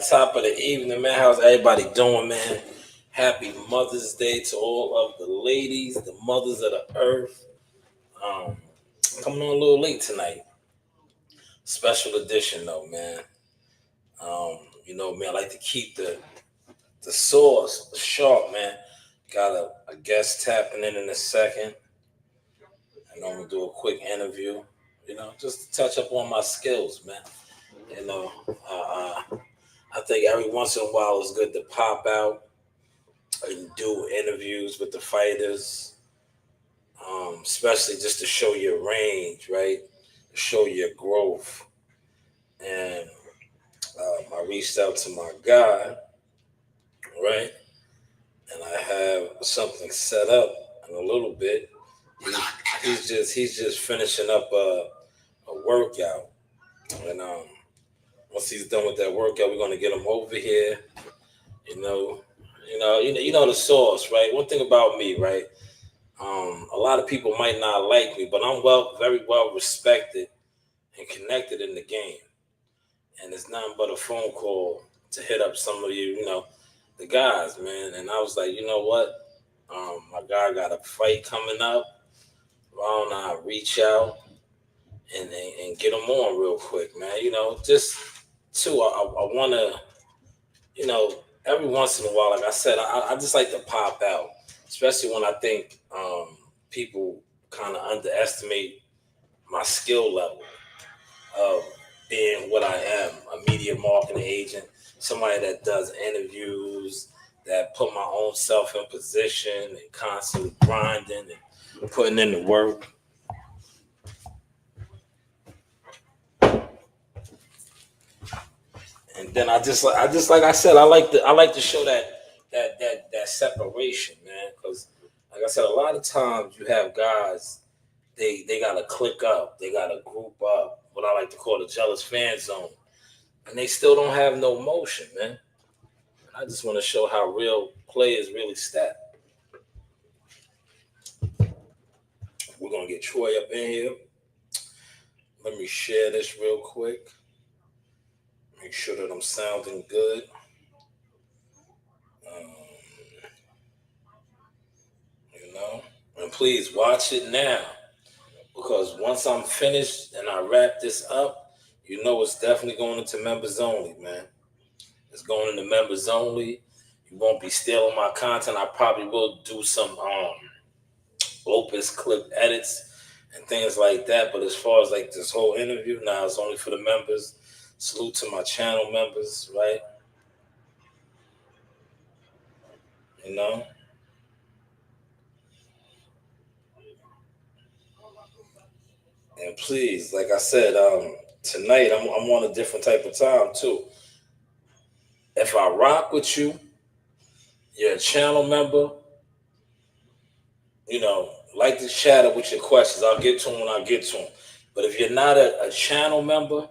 Top of the evening, man. How's everybody doing, man? Happy Mother's Day to all of the ladies, the mothers of the earth. Um, Coming on a little late tonight. Special edition, though, man. Man, I like to keep the sauce sharp, man. Got a guest tapping in a second, and I'm gonna do a quick interview. Just to touch up on my skills, man. You know, I think every once in a while it's good to pop out and do interviews with the fighters, especially just to show your range, right? To show your growth. And I reached out to my guy, right? And I have something set up in a little bit. He's just finishing up a workout, and once he's done with that workout, we're gonna get him over here. You know, you know the sauce, right? One thing about me, right? A lot of people might not like me, but I'm very well respected and connected in the game. And it's nothing but a phone call to hit up some of the guys, man. And I was like, you know what? My guy got a fight coming up. Why don't I reach out and get him on real quick, man? Just too, I want to, every once in a while, like I said, I just like to pop out, especially when I think people kind of underestimate my skill level of being what I am, a media marketing agent, somebody that does interviews, that put my own self in position and constantly grinding and putting in the work. And then like I said, I like to show that separation, man, because like I said, a lot of times you have guys, they gotta click up, they gotta group up, what I like to call the jealous fan zone, and they still don't have no motion, man. And I just want to show how real players really step. We're gonna get Troy up in here. Let me share this real quick. Make sure that I'm sounding good. Um, and please watch it now, because once I'm finished and I wrap this up, it's definitely going into members only, man. It's going into members only. You won't be stealing my content. I probably will do some opus clip edits and things like that. But as far as like this whole interview, now it's only for the members. Salute to my channel members, right? You know. And please, like I said, tonight I'm on a different type of time too. If I rock with you, you're a channel member, like to chat up with your questions. I'll get to them when I get to them. But if you're not a channel member,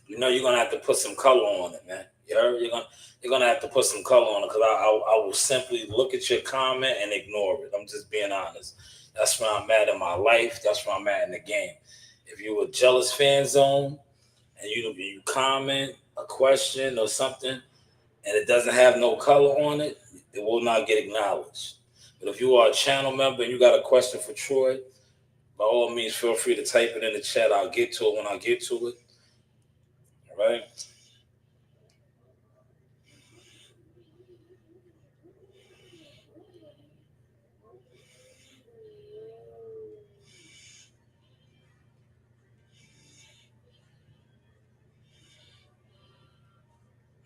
you're gonna have to put some color on it, man. You heard? You're gonna have to put some color on it, because I will simply look at your comment and ignore it. I'm just being honest. That's where I'm at in my life. That's where I'm at in the game. If you're a jealous fan zone and you comment a question or something and it doesn't have no color on it, it will not get acknowledged. But if you are a channel member and you got a question for Troy, by all means, feel free to type it in the chat. I'll get to it when I get to it. All right?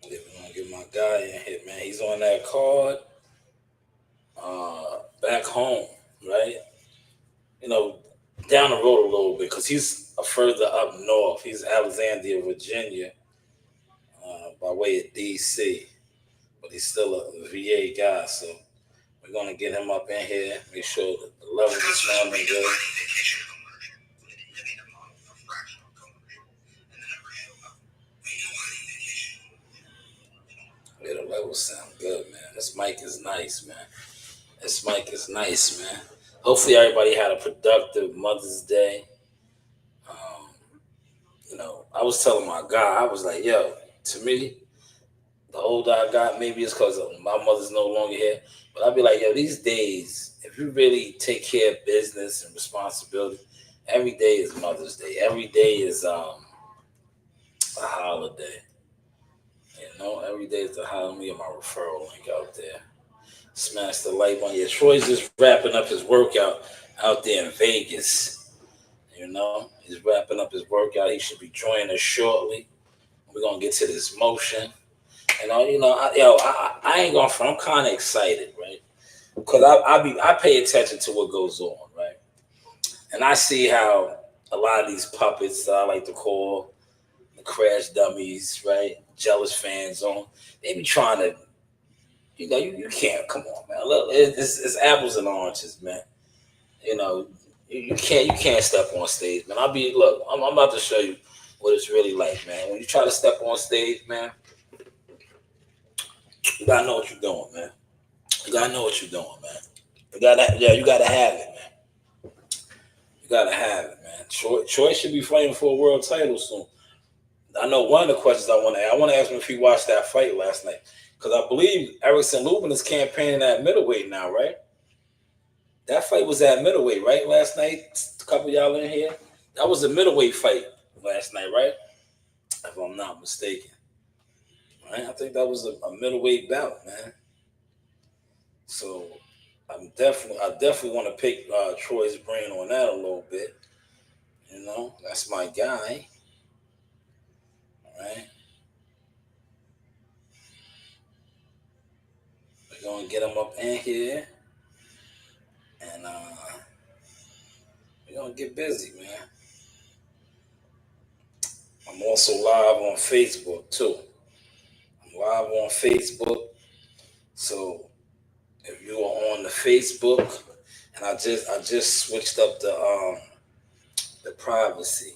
Yeah, we're going to get my guy in here, man. He's on that card back home, right? Down the road a little bit, because he's further up north. He's Alexandria, Virginia, by way of D.C., but he's still a VA guy, so we're going to get him up in here, make sure that the level is sounding good. Yeah, the levels sound good, man. This mic is nice, man. This mic is nice, man. Hopefully everybody had a productive Mother's Day. I was telling my guy, I was like, yo, to me, The older I got, maybe it's because my mother's no longer here. But I'll be like, yo, these days, if you really take care of business and responsibility, every day is Mother's Day. Every day is a holiday. Every day is a holiday. Let me get my referral link out there. Smash the like button. Yeah, Troy's just wrapping up his workout out there in Vegas. He's wrapping up his workout. He should be joining us shortly. We're gonna get to this motion. I ain't gonna front. I'm kind of excited, right? Because I pay attention to what goes on, right? And I see how a lot of these puppets, I like to call the crash dummies, right? Jealous fans on. They be trying to, you can't. Come on, man. Look, it's apples and oranges, man. You know, you can't step on stage, man. I'm about to show you what it's really like, man. When you try to step on stage, man, you gotta know what you're doing, man. You gotta know what you're doing, man. You gotta have it, man. You gotta have it, man. Troy should be fighting for a world title soon. I know one of the questions I want to ask him if he watched that fight last night, because I believe Erickson Lubin is campaigning at middleweight now, right? That fight was at middleweight, right? Last night, a couple of y'all in here. That was a middleweight fight last night, right? If I'm not mistaken, right? I think that was a middleweight bout, man. So I definitely want to pick Troy's brain on that a little bit. That's my guy, right? We're gonna get him up in here, and we're gonna get busy, man. I'm also live on Facebook too. I'm live on Facebook, so if you are on the Facebook, and I just switched up the privacy.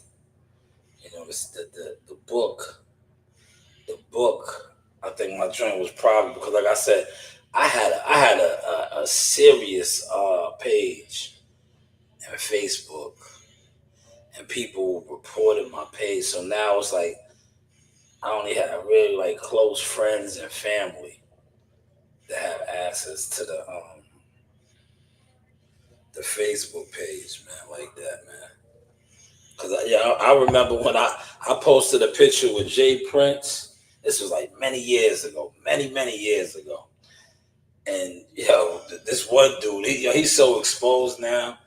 The book. I think my joint was private because, like I said, I had a serious page on Facebook, and people reported my page. So now it's like I only have really like close friends and family that have access to the Facebook page, man, like that, man. Cause I remember when I posted a picture with Jay Prince. This was like many years ago, many years ago. And this one dude, he's so exposed now,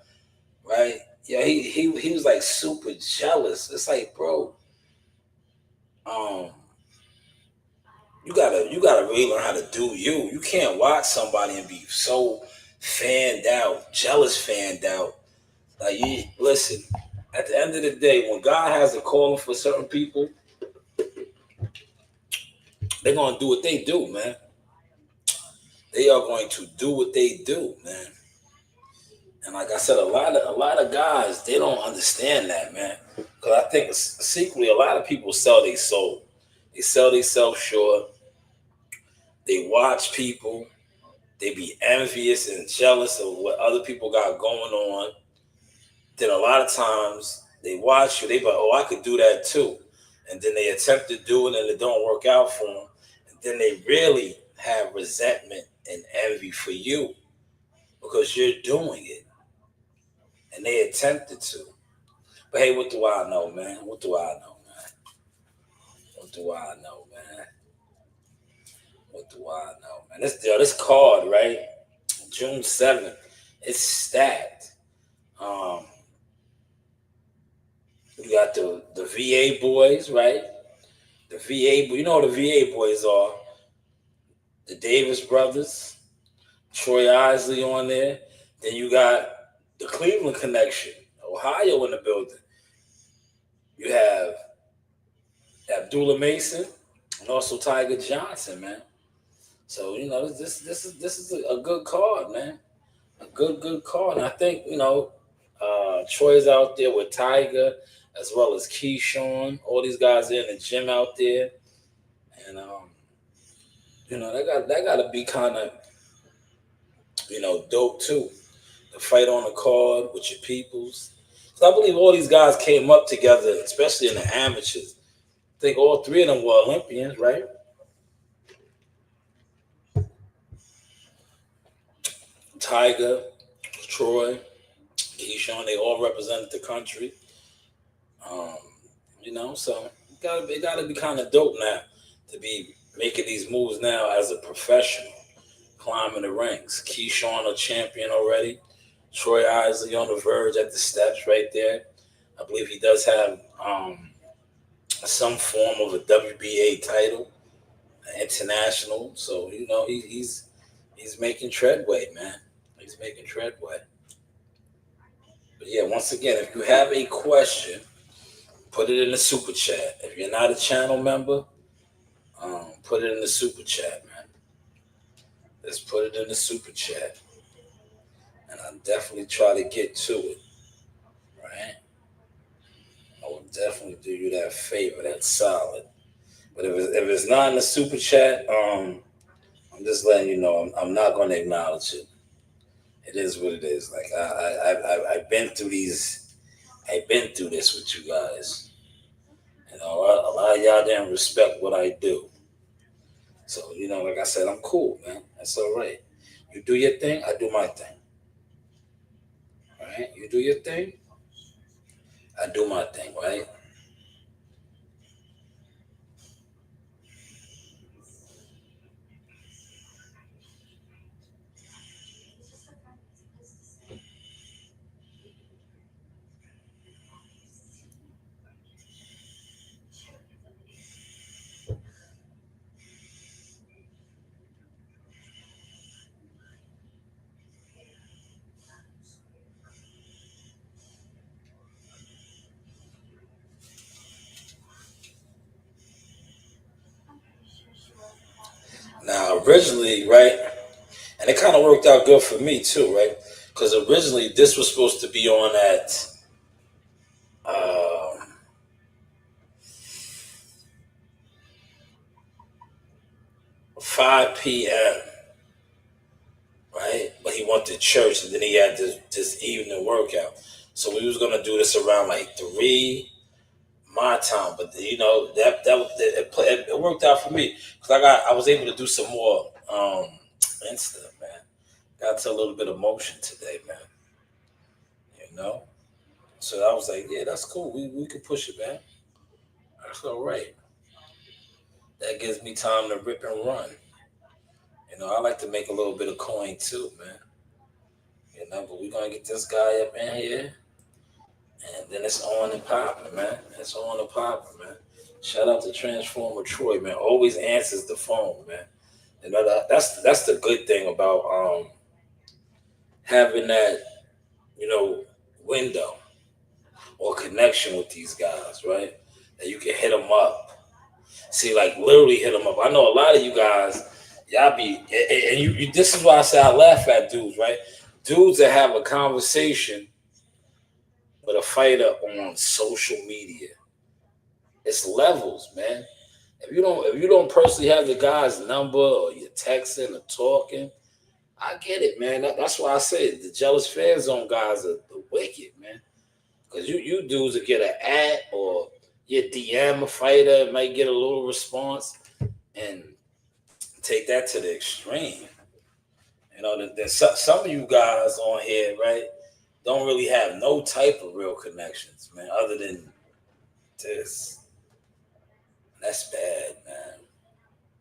right? Yeah, he was like super jealous. It's like, bro, you gotta really learn how to do you. You can't watch somebody and be so fanned out, jealous fanned out. Like, you listen. At the end of the day, when God has a calling for certain people, they're gonna do what they do, man. They are going to do what they do, man. And like I said, a lot of guys, they don't understand that, man. Because I think secretly a lot of people sell their soul. They sell themselves short. They watch people. They be envious and jealous of what other people got going on. Then a lot of times they watch you. They be like, oh, I could do that too. And then they attempt to do it and it don't work out for them. And then they really have resentment and envy for you because you're doing it. And they attempted to. But hey, what do I know, man? What do I know, man? What do I know, man? What do I know, man? This card, right? June 7th, it's stacked. You got the VA boys, right? The VA, you know what the VA boys are. The Davis brothers, Troy Isley on there. Then you got the Cleveland connection, Ohio in the building. You have Abdullah Mason and also Tiger Johnson, man. So this is a good card, man. A good card. And I think Troy's out there with Tiger as well as Keyshawn. All these guys in the gym out there, and that got to be kind of dope too. The fight on the card with your peoples. So I believe all these guys came up together, especially in the amateurs. I think all three of them were Olympians, right? Tiger, Troy, Keyshawn, they all represented the country. Um, so it gotta be kind of dope now to be making these moves now as a professional, climbing the ranks. Keyshawn a champion already. Troy Isley on the verge at the steps right there. I believe he does have some form of a WBA title, international. So he's making treadway, man. He's making treadway. But yeah, once again, if you have a question, put it in the super chat. If you're not a channel member, put it in the super chat, man. Let's put it in the super chat, and I'll definitely try to get to it. Right? I will definitely do you that favor. That's solid. But if it's not in the super chat, I'm just letting you know I'm not going to acknowledge it. It is what it is. Like I've been through these. I've been through this with you guys. A lot of y'all didn't respect what I do. So like I said, I'm cool, man. That's all right. You do your thing, I do my thing. All right? You do your thing, I do my thing. Right? Now, originally, right, and it kind of worked out good for me too, right? Because originally this was supposed to be on at um, 5 p.m. Right? But he went to church and then he had this evening workout. So we was gonna do this around like 3 my time, but it worked out for me because I was able to do some more Insta, man. Got to a little bit of motion today, man. You know, so I was like, yeah, that's cool. We could push it back. That's all right. That gives me time to rip and run. I like to make a little bit of coin too, man. But we're gonna get this guy up in here, and then it's on and popping, man. It's on and popping, man. Shout out to Transformer Troy, man. Always answers the phone, man. That's the good thing about having that you know window or connection with these guys, right? That you can hit them up. See, like literally hit them up. I know a lot of you guys, y'all be, and you this is why I say I laugh at dudes, right? Dudes that have a conversation with a fighter on social media. It's levels, man. If you don't personally have the guy's number or you're texting or talking, I get it, man. That's why I say the jealous fan zone guys are the wicked, man. Because you dudes will get an ad or you DM a fighter, might get a little response and take that to the extreme. There's some of you guys on here, right, don't really have no type of real connections, man, other than this. That's bad, man.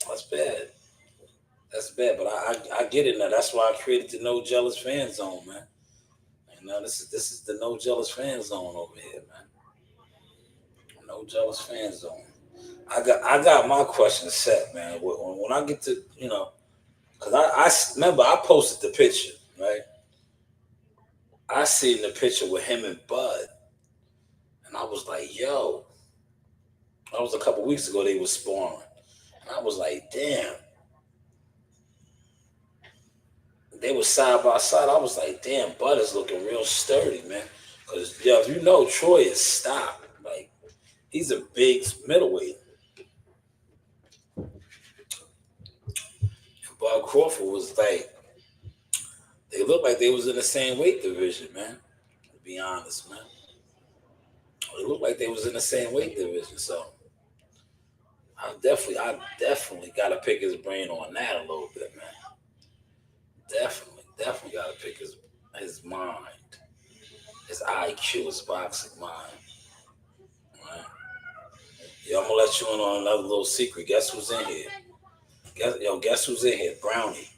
That's bad. That's bad. But I get it now. That's why I created the No Jealous Fan Zone, man. This is the No Jealous Fan Zone over here, man. No Jealous Fan Zone. I got my question set, man. When I get to because I remember I posted the picture, right? I seen the picture with him and Bud, and I was like, yo, that was a couple weeks ago. They was sparring, and I was like, damn. They were side by side. I was like, damn, Bud is looking real sturdy, man. Because if you know, Troy is stopped. Like he's a big middleweight. And Bud Crawford was like, they looked like they was in the same weight division, man. To be honest, man. It looked like they was in the same weight division. So I definitely got to pick his brain on that a little bit, man. Definitely got to She was boxing mine. Right. Yeah, I'm gonna let you in on another little secret. Guess who's in here? Guess who's in here? Brownie.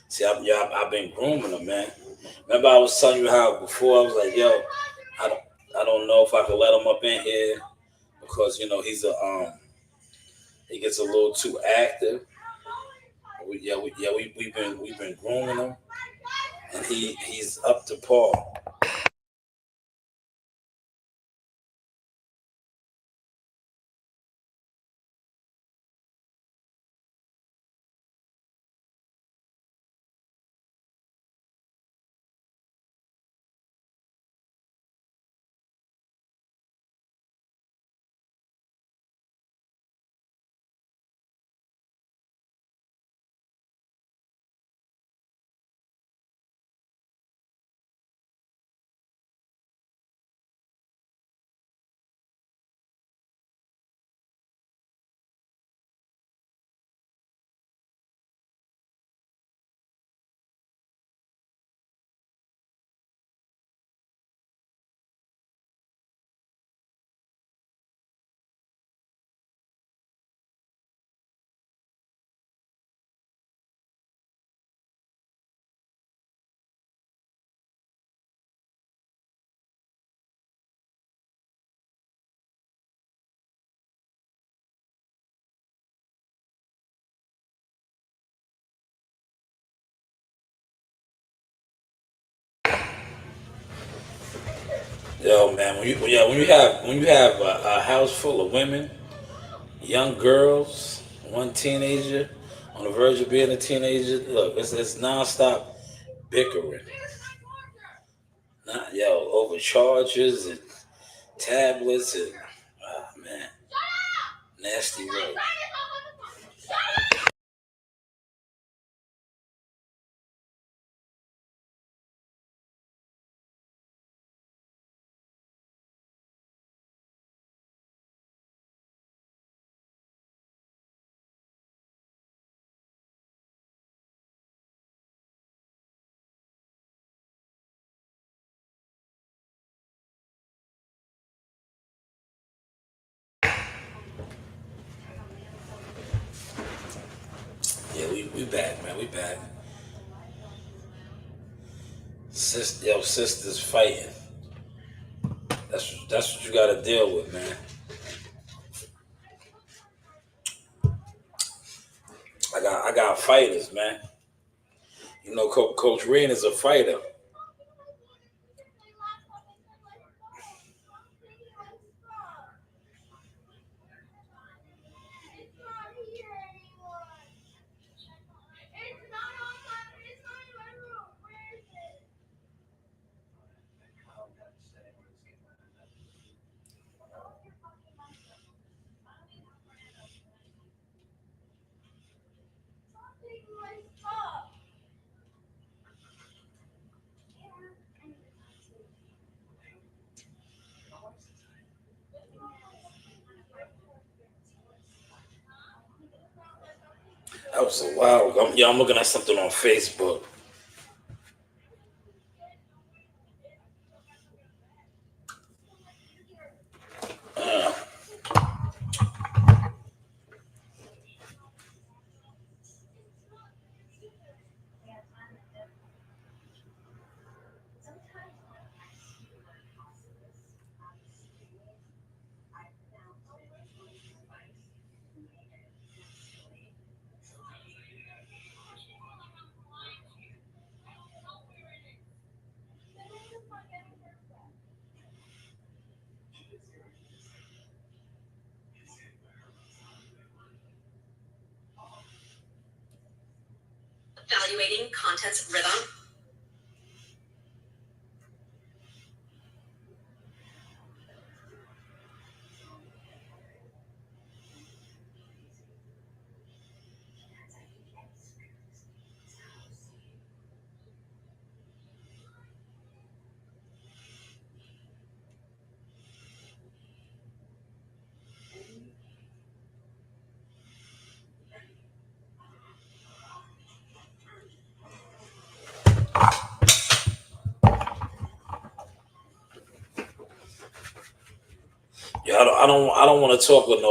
See, I've been grooming him, man. Remember, I was telling you how before I was like, yo, I don't, I don't know if I could let him up in here because he gets a little too active. We've been grooming him, and he's up to par. Yo, man, when you have a house full of women, young girls, one teenager on the verge of being a teenager, look, it's nonstop bickering. Not yo over charges and tablets and man, nasty work. Yeah, we back, man. We back. Sisters fighting. That's what you got to deal with, man. I got fighters, man. You know, Coach Reen is a fighter. That was a while ago. I'm looking at something on Facebook. Uh, Evaluating content's rhythm. I don't want to talk with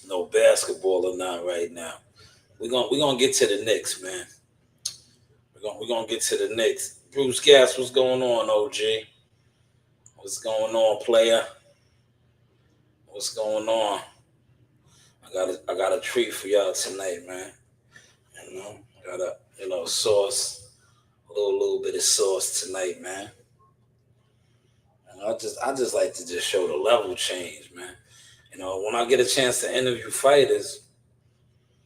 no basketball or not right now. We're gonna get to the Knicks, man. We're gonna get to the Knicks. Bruce Gas, what's going on, OG? What's going on, player? What's going on? I got a treat for y'all tonight, man. You know, got a sauce, a little bit of sauce tonight, man. And I just like to just show the level change, man. You know, when I get a chance to interview fighters,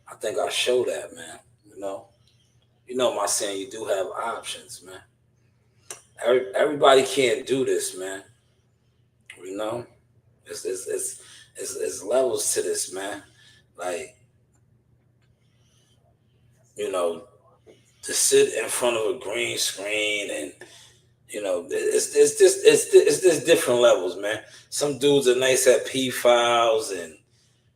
I think I show that, man. My saying, you do have options, man. Everybody can't do this, man. You know, it's levels to this, man. Like, you know, to sit in front of a green screen and it's different levels, man. Some dudes are nice at P files and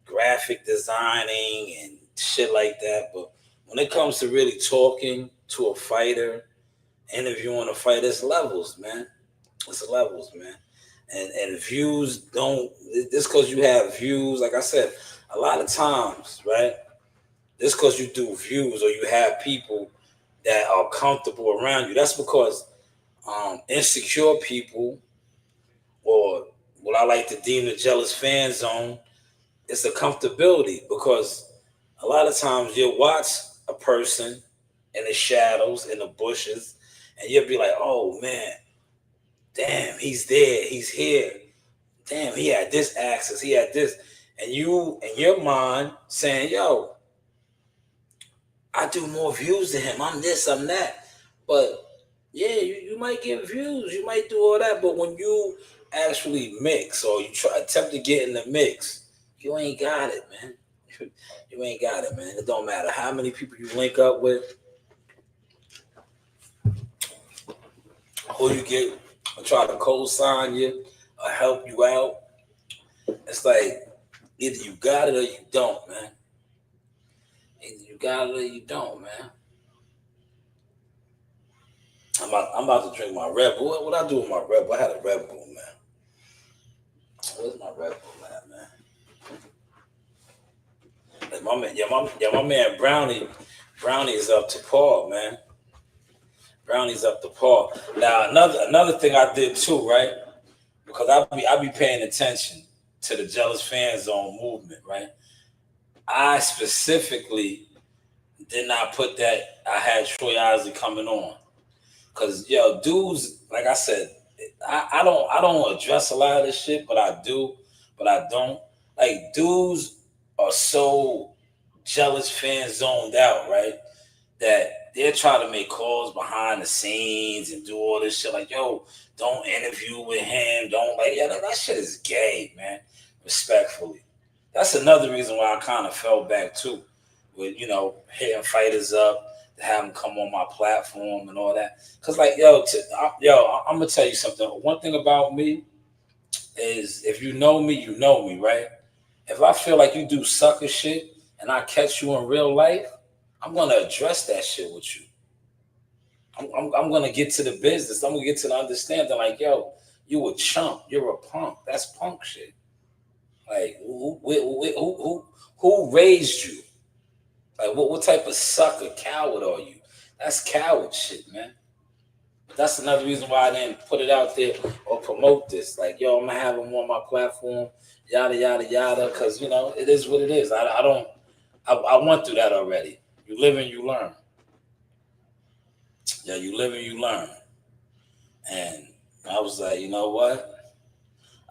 graphic designing and shit like that, but when it comes to really talking to a fighter, interviewing a fighter, it's levels, man. It's levels, man. And views don't just because you have views, like I said, a lot of times, right? Just because you do views or you have people that are comfortable around you, that's because insecure people, or what I like to deem the jealous fan zone, it's a comfortability, because a lot of times you'll watch a person in the shadows, in the bushes, and you'll be like, oh man, damn, he's there, he's here. Damn, he had this access, he had this. And you, in your mind, saying, yo, I do more views than him. I'm this, I'm that. But yeah, you might get views, you might do all that. But when you actually mix, or you attempt to get in the mix, you ain't got it, man. You ain't got it, man. It don't matter how many people you link up with, who you get or try to co-sign you or help you out. It's like either you got it or you don't, man. Either you got it or you don't, man. I'm about to drink my Red Bull. What I do with my Red Bull? I had a Red Bull, man. Where's my Red Bull at, man? Like my man Brownie is up to par, man. Brownie's up to par. Now another thing I did too, right? Because I be paying attention to the jealous fan zone movement, right? I specifically did not put that I had Troy Isley coming on. Cause dudes, like I said, I don't address a lot of this shit, but I do, but I don't. Like, dudes are so jealous fan zoned out, right? That they're trying to make calls behind the scenes and do all this shit. Like, yo, don't interview with him. Don't that shit is gay, man. Respectfully. That's another reason why I kind of fell back too, with hitting fighters up, to have them come on my platform and all that. Cause like, I'm gonna tell you something. One thing about me is, if you know me, right? If I feel like you do sucker shit and I catch you in real life, I'm gonna address that shit with you. I'm gonna get to the business. I'm gonna get to the understanding. Like, yo, you a chump. You're a punk. That's punk shit. Like, who raised you? Like, what type of sucker, coward are you? That's coward shit, man. But that's another reason why I didn't put it out there or promote this. Like, yo, I'm gonna have him on my platform, yada yada yada. Cause it is what it is. I went through that already. You live and you learn. Yeah, you live and you learn. And I was like, you know what?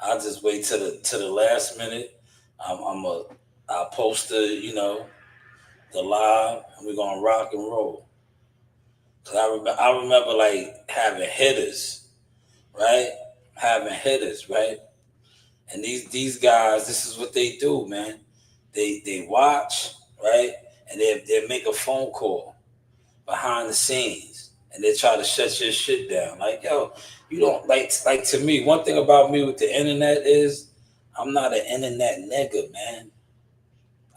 I'll just wait to the last minute. I'll post the live, and we're gonna rock and roll. Cause I remember like having hitters, right? Right? And these guys, this is what they do, man. They watch, right? And they make a phone call behind the scenes, and they try to shut your shit down. Like, yo, you don't like to me. One thing about me with the internet is I'm not an internet nigga, man.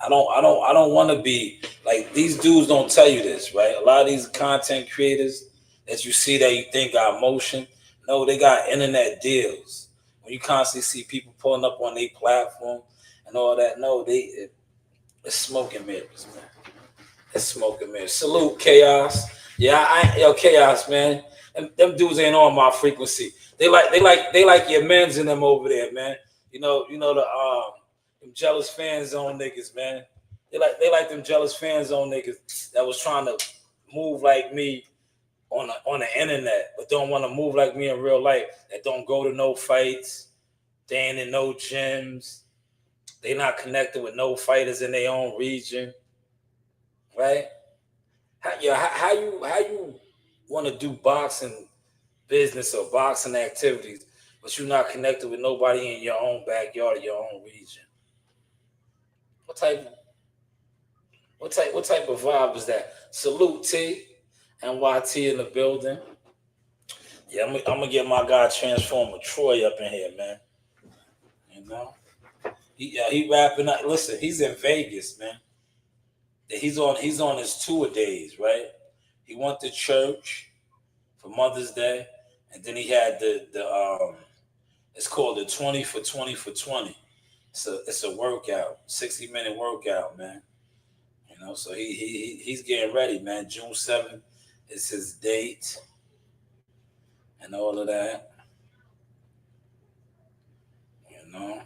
I don't want to be like, these dudes don't tell you this, right? A lot of these content creators that you see that you think got motion, no, they got internet deals. when you constantly see people pulling up on their platform and all that, no, it's smoke and mirrors, man. It's smoke and mirrors. Salute, Chaos. Yeah, yo, Chaos, man. Them dudes ain't on my frequency. They like your men's in them over there, man. You know the them jealous fan zone niggas, man. They like them jealous fan zone niggas that was trying to move like me on the internet, but don't want to move like me in real life. That don't go to no fights. They ain't in no gyms. They not connected with no fighters in their own region, right? How you want to do boxing business or boxing activities, but you're not connected with nobody in your own backyard or your own region? What type what type of vibe is that? Salute T, NYT in the building. Yeah, I'm gonna get my guy Transformer Troy up in here, man. You know, he rapping. Listen, he's in Vegas, man. He's on his tour days, right? He went to church for Mother's Day, and then he had the it's called the 20 for 20 for 20. It's a workout, 60-minute workout, man. So he's getting ready, man. June 7th is his date and all of that. You know.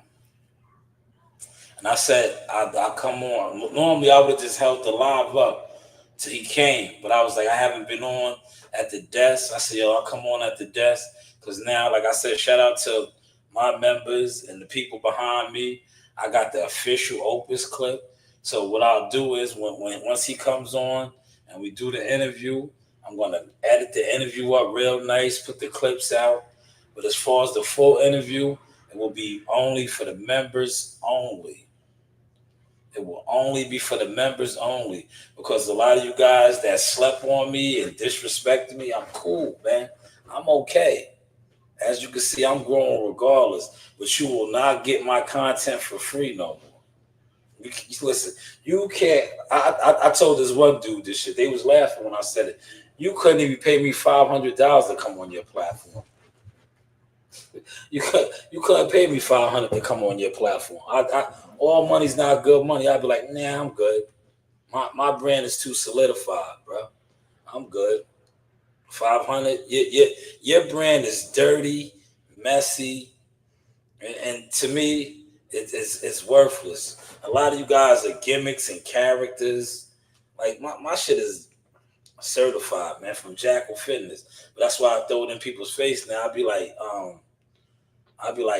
And I said, I come on. Normally, I would have just held the live up till he came. But I was like, I haven't been on at the desk. I said, yo, I'll come on at the desk. Because now, like I said, shout out to my members and the people behind me. I got the official Opus clip. So what I'll do is once he comes on and we do the interview, I'm going to edit the interview up real nice, put the clips out. But as far as the full interview, it will be only for the members only. It will only be for the members only, because a lot of you guys that slept on me and disrespected me, I'm cool, man. I'm okay. As you can see, I'm growing regardless, but you will not get my content for free no more. Listen, you can't. I told this one dude this shit. They was laughing when I said it. You couldn't even pay me $500 to come on your platform. You couldn't pay me $500 to come on your platform. All money's not good money. I'd be like, nah, I'm good. My brand is too solidified, bro. I'm good. 500. Your brand is dirty, messy, and to me, it's worthless. A lot of you guys are gimmicks and characters. Like my shit is certified, man, from Jackal Fitness. But that's why I throw it in people's face now. I'd be like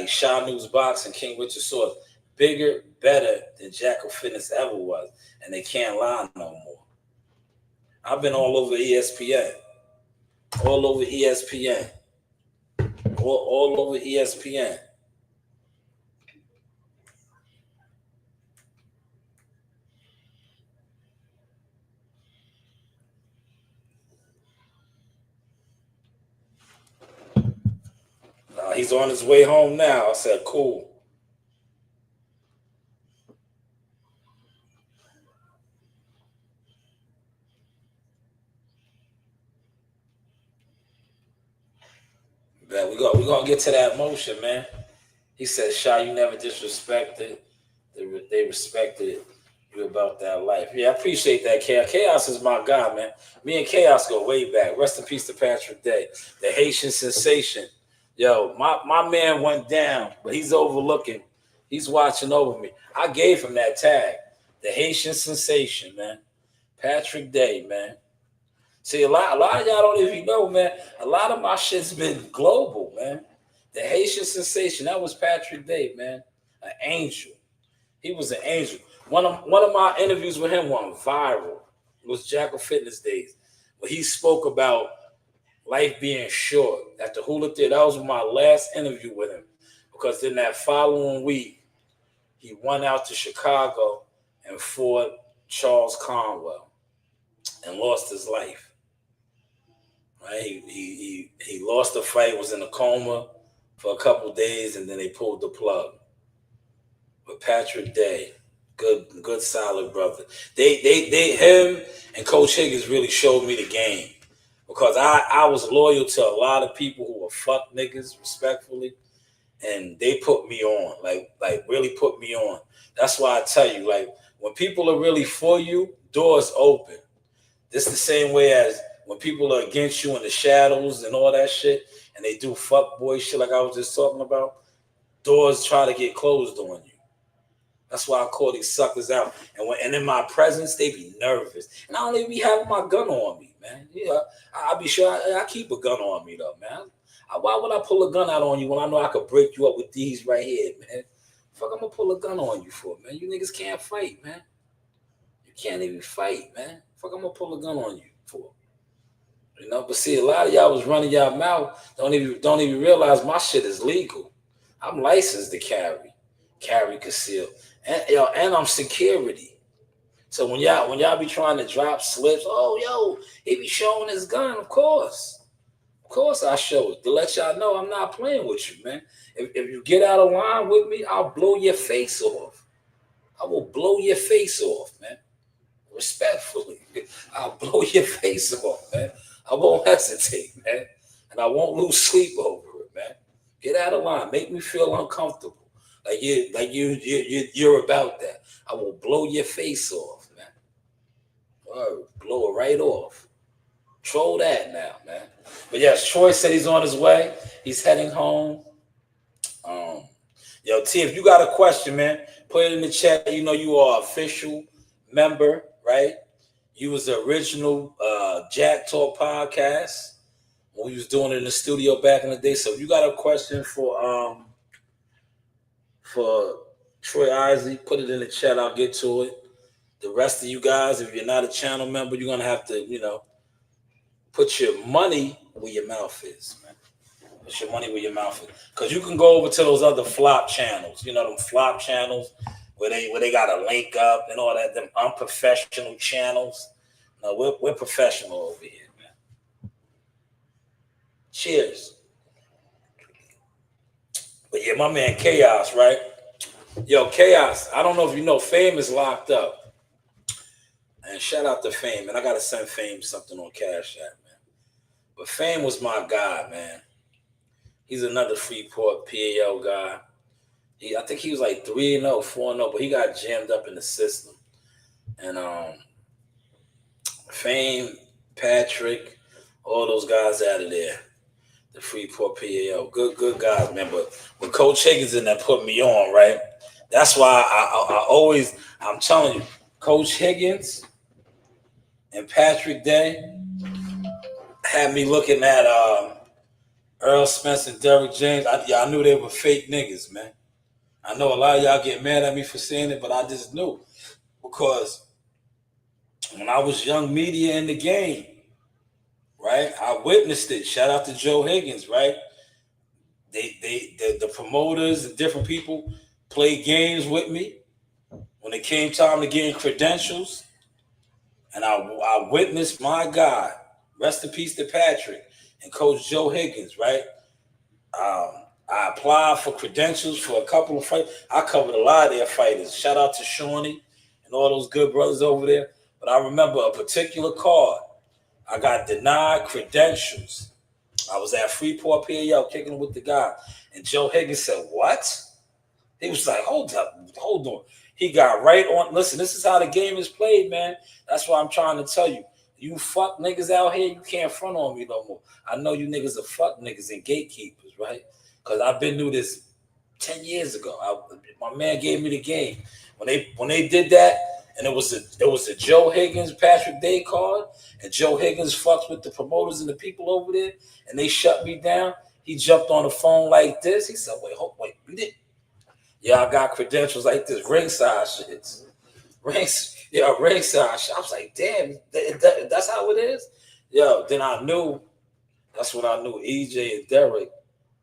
Shanewz Boxing, King Richard Sword, bigger, better than Jackal Fitness ever was, and they can't lie no more. I've been all over ESPN, all over ESPN, all over ESPN. He's on his way home now. I said, cool. But we're gonna get to that motion, man. He said, Shy, you never disrespected. They respected you about that life. Yeah, I appreciate that, Chaos. Chaos is my guy, man. Me and Chaos go way back. Rest in peace to Patrick Day, the Haitian sensation. Yo, my man went down, but he's overlooking. He's watching over me. I gave him that tag, the Haitian sensation, man. Patrick Day, man. See, a lot of y'all don't even know, man. A lot of my shit's been global, man. The Haitian sensation, that was Patrick Day, man. An angel. He was an angel. One of my interviews with him went viral. It was Jackal Fitness days, where he spoke about life being short. At the Hula Theater, that was my last interview with him, because then that following week, he went out to Chicago and fought Charles Conwell and lost his life. Right? He lost the fight, was in a coma for a couple days, and then they pulled the plug. But Patrick Day, good solid brother. They him and Coach Higgins really showed me the game, because I was loyal to a lot of people who were fuck niggas, respectfully, and they put me on, like really put me on. That's why I tell you, like when people are really for you, doors open. This the same way as when people are against you in the shadows and all that shit, and they do fuck boy shit like I was just talking about. Doors try to get closed on you. That's why I call these suckers out. And in my presence, they be nervous. And I don't even be having my gun on me, man. Yeah, I be sure I keep a gun on me though, man. Why would I pull a gun out on you when I know I could break you up with these right here, man? Fuck, I'm gonna pull a gun on you for, man. You niggas can't fight, man. You can't even fight, man. Fuck, I'm gonna pull a gun on you for. You know, but see, a lot of y'all was running y'all mouth. Don't even realize my shit is legal. I'm licensed to carry conceal, and I'm security. So when y'all be trying to drop slips, oh yo, he be showing his gun. Of course I show it to let y'all know I'm not playing with you, man. If you get out of line with me, I'll blow your face off. I will blow your face off, man. Respectfully, I'll blow your face off, man. I won't hesitate, man, and I won't lose sleep over it, man. Get out of line, make me feel uncomfortable, you're about that. I will blow your face off, man. Blow it right off. Troll that now, man. But yes, Troy said he's on his way. He's heading home. Um, Yo, T, if you got a question, man, put it in the chat. You know you are official member, right? You was the original Jack Talk podcast when we was doing it in the studio back in the day. So if you got a question for Troy Isley, put it in the chat. I'll get to it. The rest of you guys, if you're not a channel member, you're gonna have to, put your money where your mouth is, man. Put your money where your mouth is, because you can go over to those other flop channels. You know them flop channels where they got a link up and all that. Them unprofessional channels. No, we're professional over here, man. Cheers. But yeah, my man Chaos, right? Yo, Chaos. I don't know if you know, Fame is locked up. And shout out to Fame, and I gotta send Fame something on Cash App, man. But Fame was my guy, man. He's another Freeport PAO guy. I think he was like 3-0, 4-0, but he got jammed up in the system. And Fame, Patrick, all those guys out of there, the Freeport PAO, good guys, man. But when Coach Higgins in there put me on, right? That's why I'm telling you, Coach Higgins and Patrick Day had me looking at Earl Spence and Derrick James. I knew they were fake niggas, man. I know a lot of y'all get mad at me for saying it, but I just knew, because when I was young media in the game, right, I witnessed it. Shout out to Joe Higgins, right? The promoters and different people played games with me when it came time to getting credentials, and I witnessed my guy, rest in peace to Patrick and Coach Joe Higgins, right? I applied for credentials for a couple of fights. I covered a lot of their fighters. Shout out to Shawnee and all those good brothers over there. But I remember a particular card. I got denied credentials. I was at Freeport PAO kicking with the guy. And Joe Higgins said, what? He was like, hold on. He got right on. Listen, this is how the game is played, man. That's what I'm trying to tell you. You fuck niggas out here, you can't front on me no more. I know you niggas are fuck niggas and gatekeepers, right? Because I've been through this 10 years ago. My man gave me the game. When they did that, and it was a Joe Higgins, Patrick Day card, and Joe Higgins fucks with the promoters and the people over there, and they shut me down. He jumped on the phone like this. He said, wait, y'all got credentials like this, ringside shits. Ringside shit. I was like, damn, that's how it is? Yo, then I knew, that's when I knew EJ and Derrick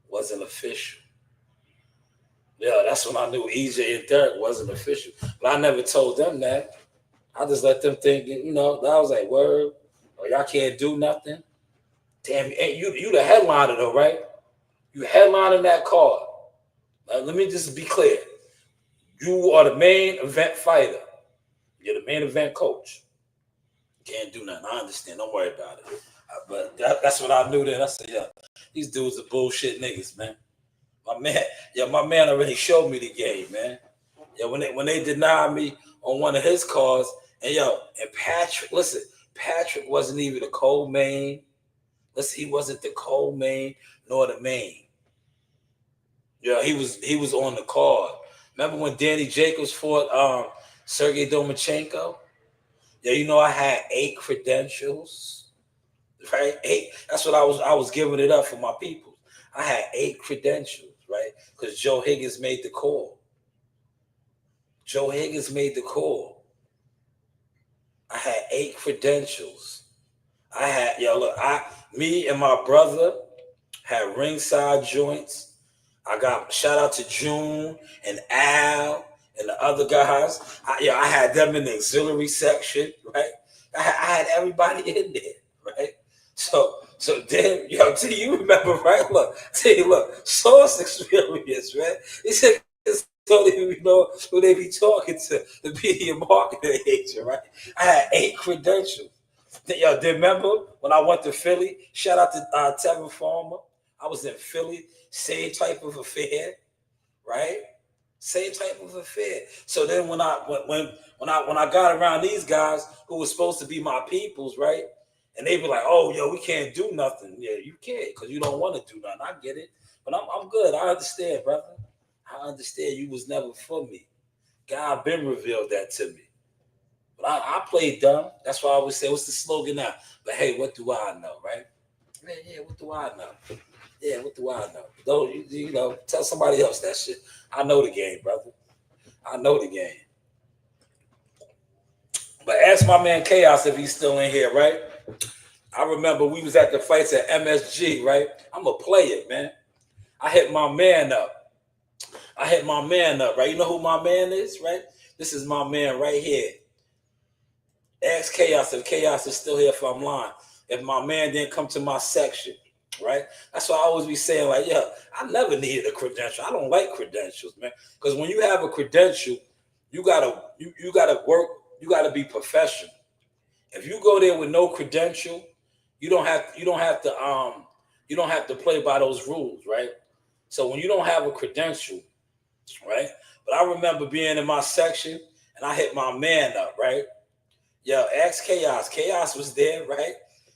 wasn't official. Yeah, that's when I knew EJ and Derrick wasn't official. But I never told them that. I just let them think, I was like, word, y'all can't do nothing. Damn, you the headliner though, right? You headlining that card. Let me just be clear. You are the main event fighter. You're the main event coach. Can't do nothing. I understand. Don't worry about it. But that's what I knew then. I said, yeah, these dudes are bullshit niggas, man. my man already showed me the game, man. Yeah, when they denied me on one of his calls, and Patrick, listen, Patrick wasn't even the co-main. Listen, he wasn't the co-main nor the main. Yeah, he was on the card. Remember when Danny Jacobs fought Sergey Domachenko? Yeah, I had 8 credentials, right? 8. That's what I was giving it up for my people. I had 8 credentials, right? Because Joe Higgins made the call. Joe Higgins made the call. I had 8 credentials. Me and my brother had ringside joints. I got shout out to June and Al and the other guys. I had them in the auxiliary section, right? I had everybody in there, right? So then, do you remember, right? Look, source experience, right? He said, don't even know who they be talking to, the media marketing agent, right? I had 8 credentials. Remember when I went to Philly? Shout out to Tevin Farmer. I was in Philly, same type of affair, right? Same type of affair. So then when I got around these guys who were supposed to be my peoples, right? And they be like, "Oh, we can't do nothing." Yeah, you can't because you don't want to do nothing. I get it, but I'm good. I understand, brother. I understand you was never for me. God been revealed that to me. But I played dumb. That's why I always say, what's the slogan now? But hey, what do I know, right? Yeah, what do I know? Yeah, what do I know? Don't tell somebody else that shit. I know the game, brother. I know the game. But ask my man Chaos if he's still in here, right? I remember we was at the fights at MSG, right? I'm a player, man. I hit my man up. Right? You know who my man is, right? This is my man right here. Ask Chaos if Chaos is still here if I'm lying. If my man didn't come to my section, right? That's why I always be saying, like, I never needed a credential. I don't like credentials, man. Because when you have a credential, you gotta work, you gotta be professional. If you go there with no credential, you don't have to play by those rules, right? So when you don't have a credential, right? But I remember being in my section and I hit my man up, right? Ask Chaos. Chaos was there, right?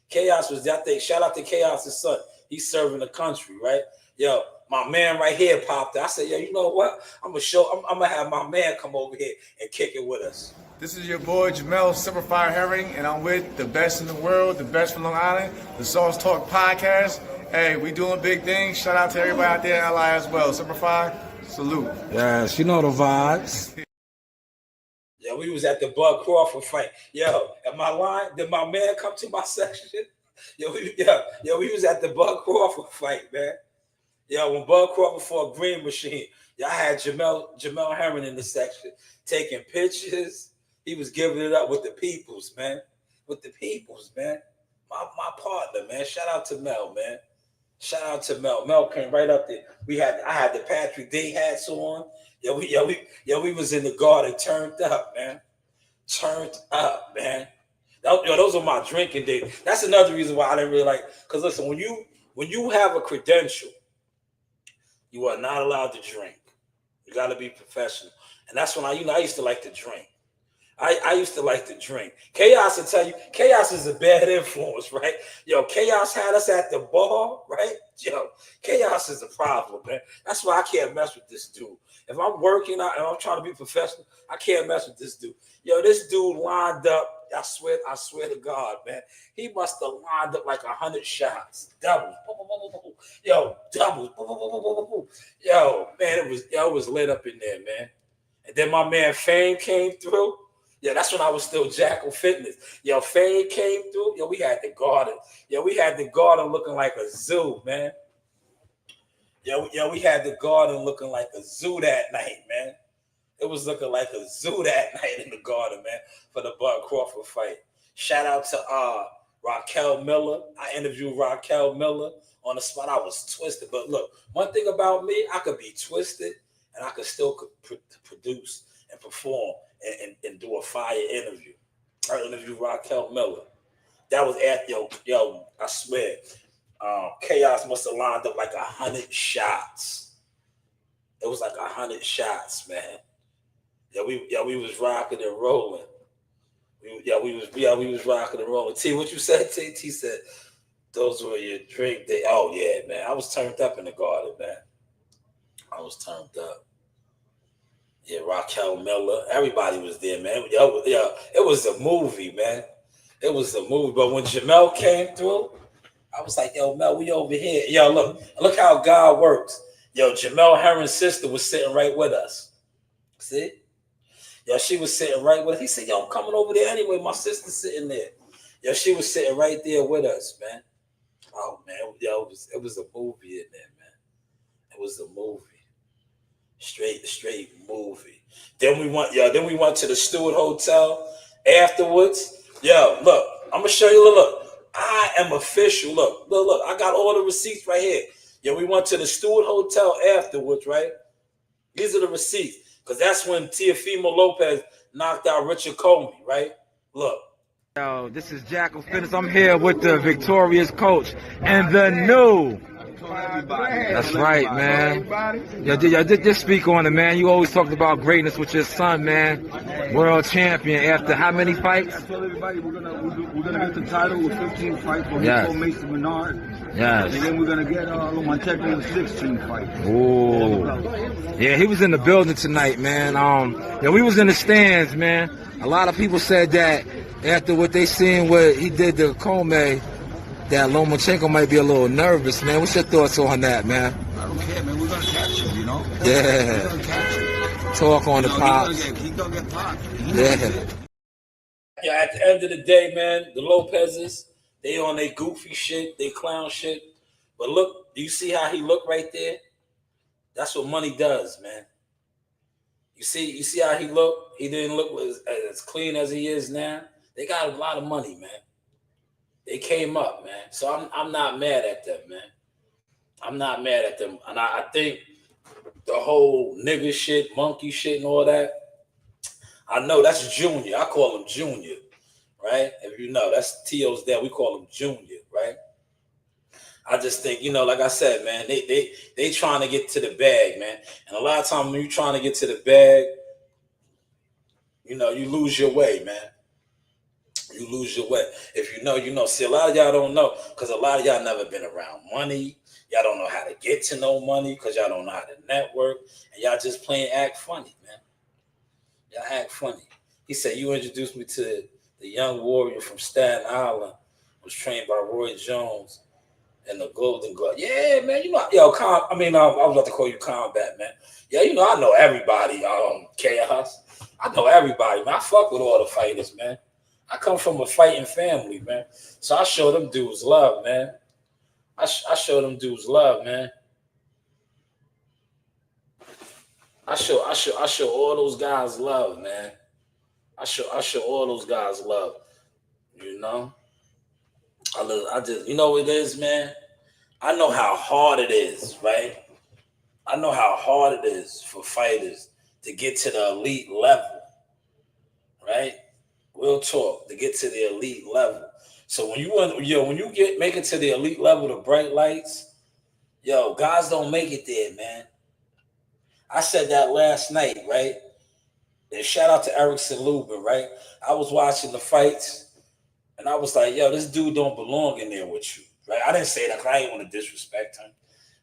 Chaos was there. I think shout out to Chaos's son. He's serving the country, right? My man right here popped out. I said, you know what? I'm gonna have my man come over here and kick it with us. This is your boy Jamel Simplified Herring, and I'm with the best in the world, the best from Long Island, the Sauce Talk Podcast. Hey, we doing big things. Shout out to everybody out there in LI as well. Simplified, salute. Yes, you know the vibes. We was at the Bud Crawford fight. Am I lying? Did my man come to my section? We was at the Bud Crawford fight, man. When Bud Crawford fought Green Machine, I had Jamel Herring in the section taking pictures. He was giving it up with the peoples, man. With the peoples, man. My partner, man. Shout out to Mel, man. Shout out to Mel. Mel came right up there. I had the Patrick Day hats on. We was in the garden turned up, man. Turned up, man. Those are my drinking days. That's another reason why I didn't really like. Because listen, when you have a credential, you are not allowed to drink. You got to be professional, and that's when I used to like to drink. I used to like to drink. Chaos will tell you, Chaos is a bad influence, right? Chaos had us at the bar, right? Chaos is a problem, man. That's why I can't mess with this dude. If I'm working out and I'm trying to be professional, I can't mess with this dude. This dude lined up. I swear to God, man. He must have lined up like 100 shots. Doubles. Doubles. Man, it was lit up in there, man. And then my man Fame came through. That's when I was still Jackal Fitness. Fame came through. We had the garden. We had the garden looking like a zoo, man. We had the garden looking like a zoo that night, man. It was looking like a zoo that night in the garden, man, for the Bud Crawford fight. Shout out to Raquel Miller. I interviewed Raquel Miller on the spot. I was twisted. But look, one thing about me, I could be twisted and I could still produce and perform and do a fire interview. I interviewed Raquel Miller. That was at I swear, Chaos must have lined up like 100 shots. It was like 100 shots, man. We was rocking and rolling. We was rocking and rolling. T, what you said? T said those were your drink day. Oh yeah, man. I was turned up in the garden, man. I was turned up. Yeah, Raquel Miller. Everybody was there, man. It was a movie, man. It was a movie. But when Jamel came through, I was like, yo, Mel, we over here. Yo, look how God works. Yo, Jamel Herron's sister was sitting right with us. See? Yo, she was sitting right with us. He said, yo, I'm coming over there anyway. My sister's sitting there. Yo, she was sitting right there with us, man. Oh, man. Yo, it was a movie in there, man. It was a movie. Straight movie. Then we went to the Stewart Hotel afterwards. Yo, look, I'm gonna show you. Look, I am official. Look. I got all the receipts right here. Yo, we went to the Stewart Hotel afterwards, right? These are the receipts, because that's when Teofimo Lopez knocked out Richard Comey, right? Look. Yo, this is Jackal Fitness. I'm here with the victorious coach and the new. That's right, man. Yo, just speak on it, man. You always talked about greatness with your son, man. World champion after how many fights? I told everybody we're gonna get the title with 15 fights. But Yes. we told Mason Menard. Yes. And then we're gonna get Lomachenko with 16 fights. Ooh. Yeah, he was in the building tonight, man. Yeah, we was in the stands, man. A lot of people said that after what they seen what he did to Comey, that Lomachenko might be a little nervous, man. What's your thoughts on that, man? I don't care, man. We're gonna catch him, you know. Yeah. We're gonna catch him. Talk on the pops. He's gonna get popped. Yeah. Yeah, at the end of the day, man, the Lopez's, they on their goofy shit, they clown shit. But look, do you see how he looked right there? That's what money does, man. You see how he looked? He didn't look as clean as he is now. They got a lot of money, man. They came up, man. So I'm not mad at them, man. I'm not mad at them. And I think the whole nigga shit, monkey shit, and all that, I know that's Junior. I call him Junior, right? If you know, that's T.O.'s dad. We call him Junior, right? I just think, like I said, man, they trying to get to the bag, man. And a lot of times when you're trying to get to the bag, you lose your way, man. You lose your way. If you know. See, a lot of y'all don't know, because a lot of y'all never been around money. Y'all don't know how to get to know money because y'all don't know how to network. And y'all just plain act funny, man. Y'all act funny. He said, you introduced me to the young warrior from Staten Island, was trained by Roy Jones and the Golden Glove. Yeah, man. I was about to call you Combat, man. Yeah, I know everybody. Chaos. I know everybody, man. I fuck with all the fighters, man. I come from a fighting family, man. So I show them dudes love, man. I show them dudes love, man. I show all those guys love, man. I show all those guys love. I just what it is, man. I know how hard it is, right? I know how hard it is for fighters to get to the elite level, right? Real talk, to get to the elite level. So when you make it to the elite level, the bright lights, guys don't make it there, man. I said that last night, right? And shout out to Erickson Lubin, right? I was watching the fights, and I was like, this dude don't belong in there with you, right? I didn't say that because I didn't want to disrespect him,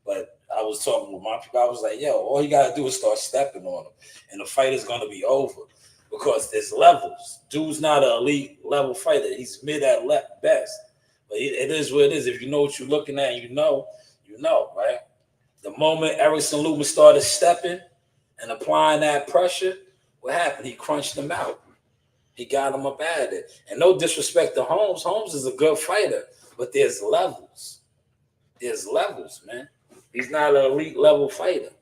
but I was talking with my people. I was like, all you got to do is start stepping on him, and the fight is going to be over. Because there's levels. Dude's not an elite level fighter. He's mid at best. But it is what it is. If you know what you're looking at, you know, right? The moment Erickson Lubin started stepping and applying that pressure, what happened? He crunched him out. He got him up out of it. And no disrespect to Holmes. Holmes is a good fighter. But there's levels. There's levels, man. He's not an elite level fighter.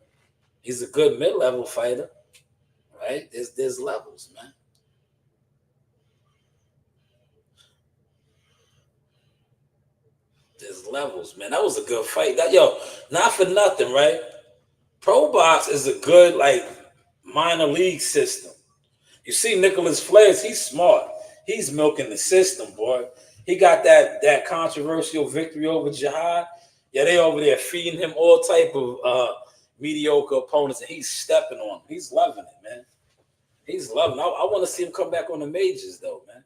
He's a good mid-level fighter. Right? There's levels, man. There's levels, man. That was a good fight. Not for nothing, right? Pro Box is a good, minor league system. You see Nicholas Flares, he's smart. He's milking the system, boy. He got that controversial victory over Jihad. Yeah, they over there feeding him all type of mediocre opponents, and he's stepping on them. He's loving it, man. He's loving it. I want to see him come back on the majors, though, man.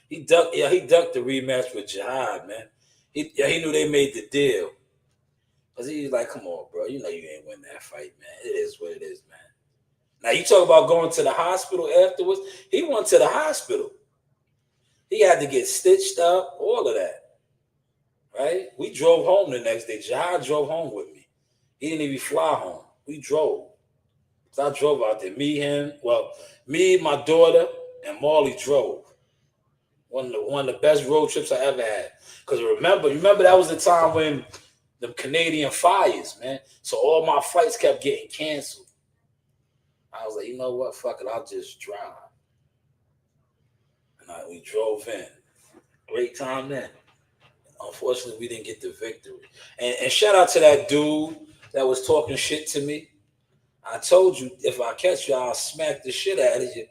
He ducked the rematch with Jihad, man. He knew they made the deal. Because he's like, come on, bro. You know you ain't win that fight, man. It is what it is, man. Now, you talk about going to the hospital afterwards. He went to the hospital. He had to get stitched up, all of that. Right? We drove home the next day. Jihad drove home with me. He didn't even fly home. We drove. So I drove out there. Me, my daughter, and Marley drove. One of the best road trips I ever had. Because remember that was the time when the Canadian fires, man. So all my flights kept getting canceled. I was like, you know what? Fuck it. I'll just drive. And we drove in. Great time then. Unfortunately, we didn't get the victory. And shout out to that dude that was talking shit to me. I told you, if I catch you, I'll smack the shit out of you.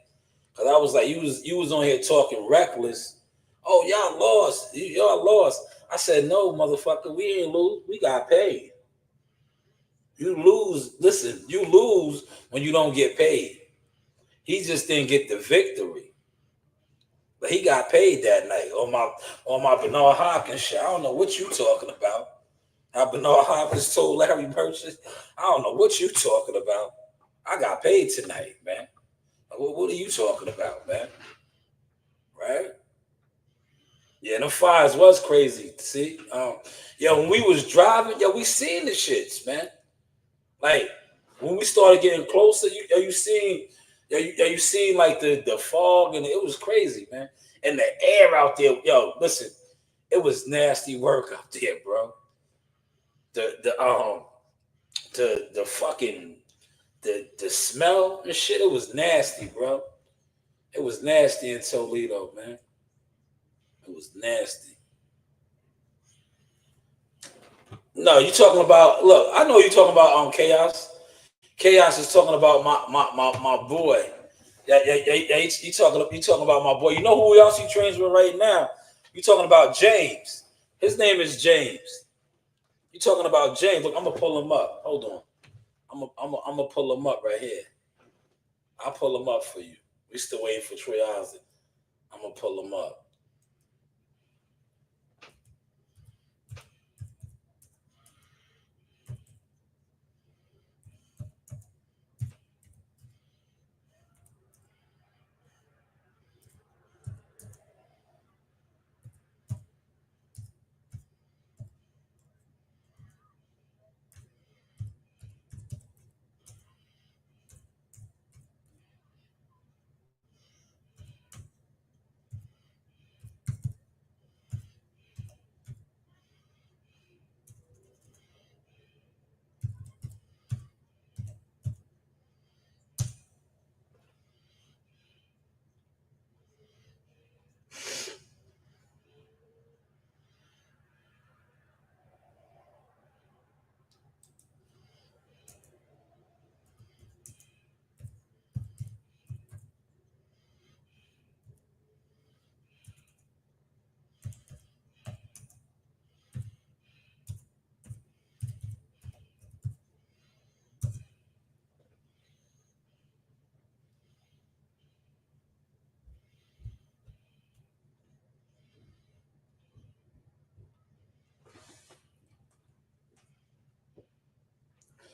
Because I was like, you was on here talking reckless. Oh, y'all lost. Y'all lost. I said, no, motherfucker, we ain't lose. We got paid. You lose. Listen, you lose when you don't get paid. He just didn't get the victory. But he got paid that night on my Bernard Hopkins shit. I don't know what you talking about. How Bernard Hopkins told Larry Merchant. I don't know what you talking about. I got paid tonight, man. What are you talking about, man? Right? Yeah, them fires was crazy. See? When we was driving, we seen the shits, man. Like, when we started getting closer, you seen like the fog, and it was crazy, man. And the air out there, listen, it was nasty work out there, bro. The fucking the smell and shit, it was nasty, bro. It was nasty in Toledo, man. It was nasty. No, you talking about, look, I know you're talking about Chaos. Chaos is talking about my boy. You talking about my boy. You know who else he trains with right now? You talking about James. His name is James. You talking about James. Look, I'm gonna pull him up. Hold on. I'm gonna pull him up right here. I'll pull him up for you. We still waiting for Trey Isaac. I'm gonna pull him up.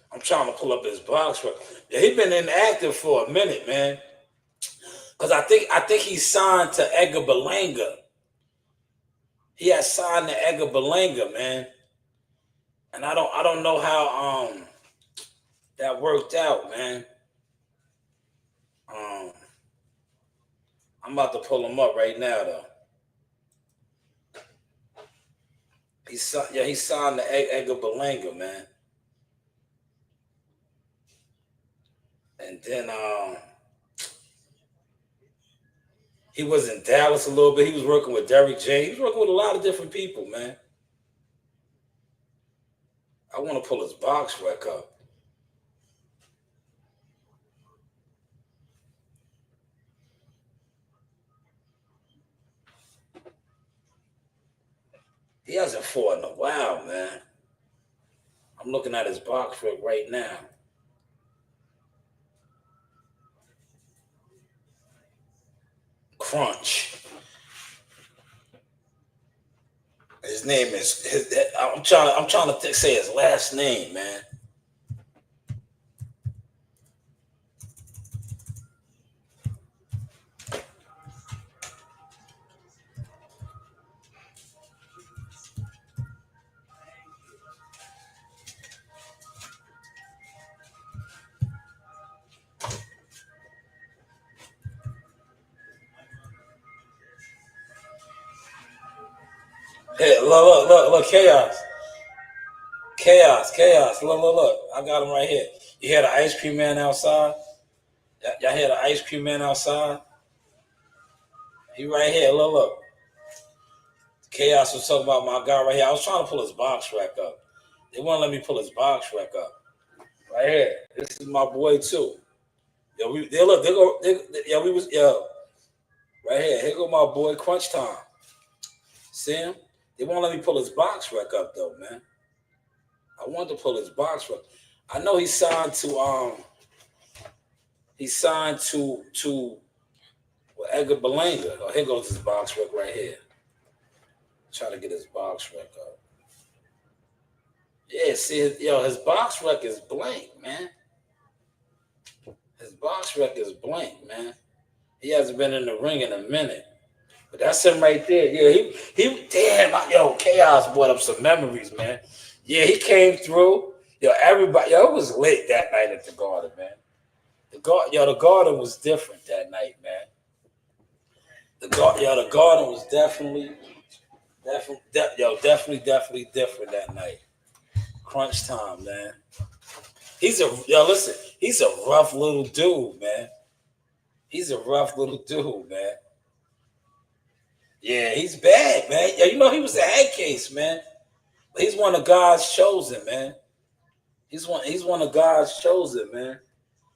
I'm trying to pull up his box. Yeah, he been inactive for a minute, man. Cause I think he signed to Edgar Berlanga. He has signed to Edgar Berlanga, man. And I don't know how that worked out, man. I'm about to pull him up right now, though. He signed to Edgar Berlanga, man. And then he was in Dallas a little bit. He was working with Derrick James. He was working with a lot of different people, man. I want to pull his box rec up. He hasn't fought in a while, man. I'm looking at his box rec right now. Crunch. His name is. I'm trying to say his last name, man. Hey, look, chaos. Look. I got him right here. You hear the ice cream man outside? Y'all hear the ice cream man outside? He right here. Look. Chaos was talking about my guy right here. I was trying to pull his box rack up. They won't let me pull his box rack up. Right here. This is my boy too. Yo, we was right here. Here go my boy Crunch Time. See him? They won't let me pull his box rack up though, man. I wanted to pull his box rack. I know he signed to Edgar Belanga. Oh, here goes his box rack right here. Try to get his box rack up. Yeah, see, his box rack is blank, man. His box rack is blank, man. He hasn't been in the ring in a minute. But that's him right there. Yeah, he damn, Chaos brought up some memories, man. Yeah, he came through. Everybody, it was lit that night at the Garden, man. The Garden was different that night, man. The Garden was definitely different that night. Crunch Time, man. He's a rough little dude, man. Yeah, he's bad, man. Yeah, he was a head case, man. But he's one of God's chosen, man. He's one of God's chosen, man.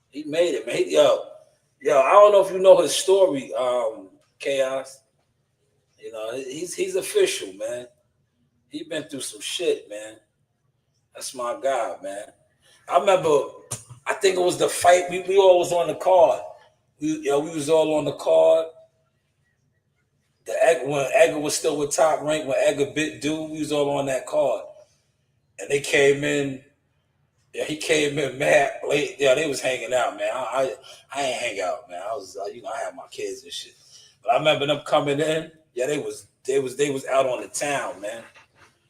He made it, man. I don't know if you know his story, Chaos. He's official, man. He been through some shit, man. That's my guy, man. I remember, I think it was the fight. We all was on the card. We was all on the card. When Edgar was still with Top Rank, when Edgar bit dude, we was all on that card. And they came in. Yeah, he came in mad late. Yeah, they was hanging out, man. I ain't hang out, man. I was, I had my kids and shit. But I remember them coming in. Yeah, they was out on the town, man.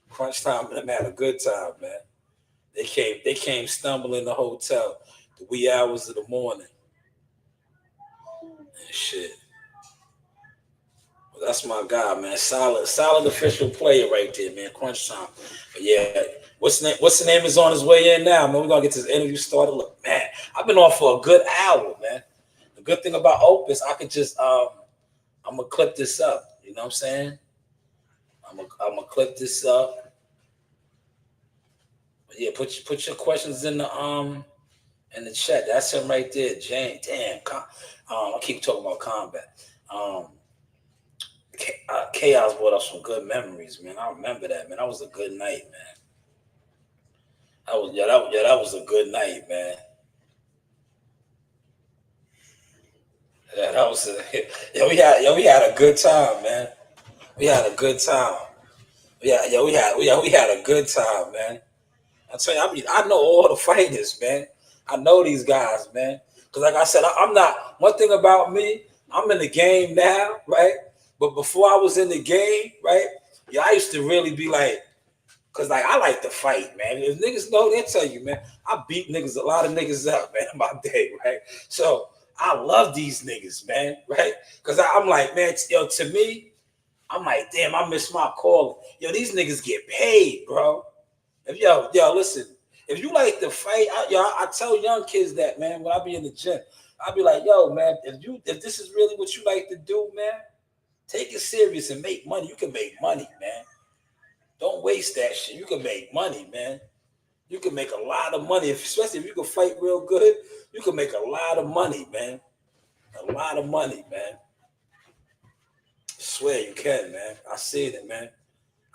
Crunch Time and them had a good time, man. They came stumbling in the hotel the wee hours of the morning. And shit. Well, that's my guy, man. Solid official player right there, man. Crunch Time. But yeah, what's the name is on his way in now, man. We're gonna get this interview started. Look, man, I've been on for a good hour, man. The good thing about Opus, I could just I'm gonna clip this up. You know what I'm saying? I'm gonna clip this up. But yeah, put your questions in the chat. That's him right there, Jane. Damn, I keep talking about combat. Chaos brought up some good memories, man. I remember that, man. That was a good night, man. That was a good night, man. Yeah, that was we had a good time, man. We had a good time. We had a good time, man. I tell you, I know all the fighters, man. I know these guys, man. Because like I said, I'm not. One thing about me, I'm in the game now, right? But before I was in the game, right? Yeah, I used to really be like, because like I like to fight, man. If niggas know, they'll tell you, man. I beat a lot of niggas up, man, in my day, right? So I love these niggas, man, right? Because I'm like, man, to me, I'm like, damn, I miss my calling. These niggas get paid, bro. If listen, if you like to fight, I tell young kids that, man, when I be in the gym, I be like, yo, man, if this is really what you like to do, man, take it serious and make money. You can make money, man. Don't waste that shit. You can make money, man. You can make a lot of money, especially if you can fight real good. You can make a lot of money, man. A lot of money, man. I swear you can, man. I see it, man.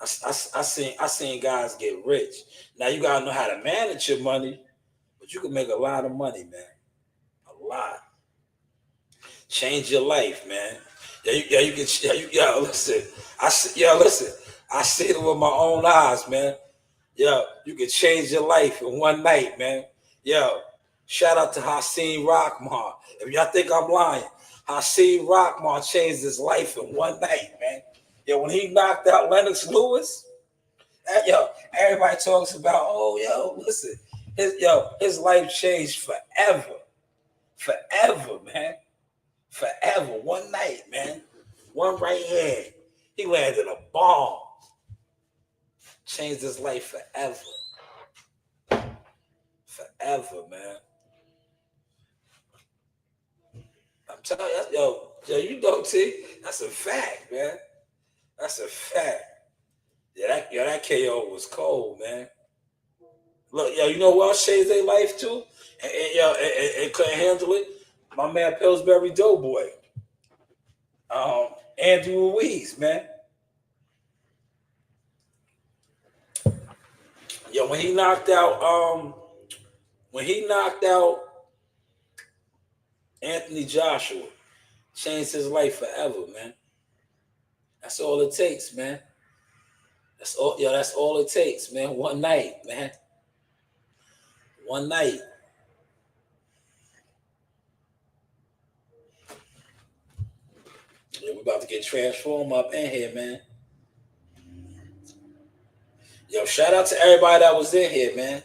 I seen guys get rich. Now you gotta know how to manage your money, but you can make a lot of money, man. A lot. Change your life, man. You can. Listen. Listen. I see it with my own eyes, man. You can change your life in one night, man. Shout out to Hakeem Rockmar. If y'all think I'm lying, Hakeem Rockmar changed his life in one night, man. When he knocked out Lennox Lewis, everybody talks about, listen, his life changed forever. Forever, man. Forever. One night, man. One right hand. He landed a bomb. Changed his life forever. Forever, man. I'm telling you, you know, T, that's a fact, man. That's a fact. That KO was cold, man. Look, you know what else changed their life too? And couldn't handle it? My man Pillsbury Doughboy. Andrew Ruiz, man. When he knocked out Anthony Joshua, changed his life forever, man. That's all it takes, man. That's all it takes, man. One night, man. One night. We're about to get transformed up in here, man. Shout out to everybody that was in here, man.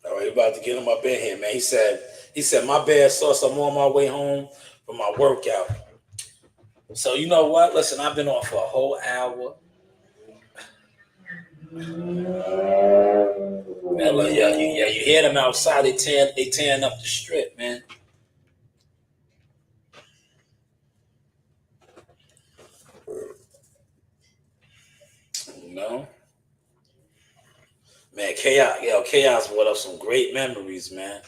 All right, about to get him up in here, man. He said, my bad sauce, I'm on my way home from my workout. So you know what? Listen, I've been on for a whole hour. Man, look, you hear them outside, they tearing up the strip, man. You know? Man, Chaos brought up some great memories, man.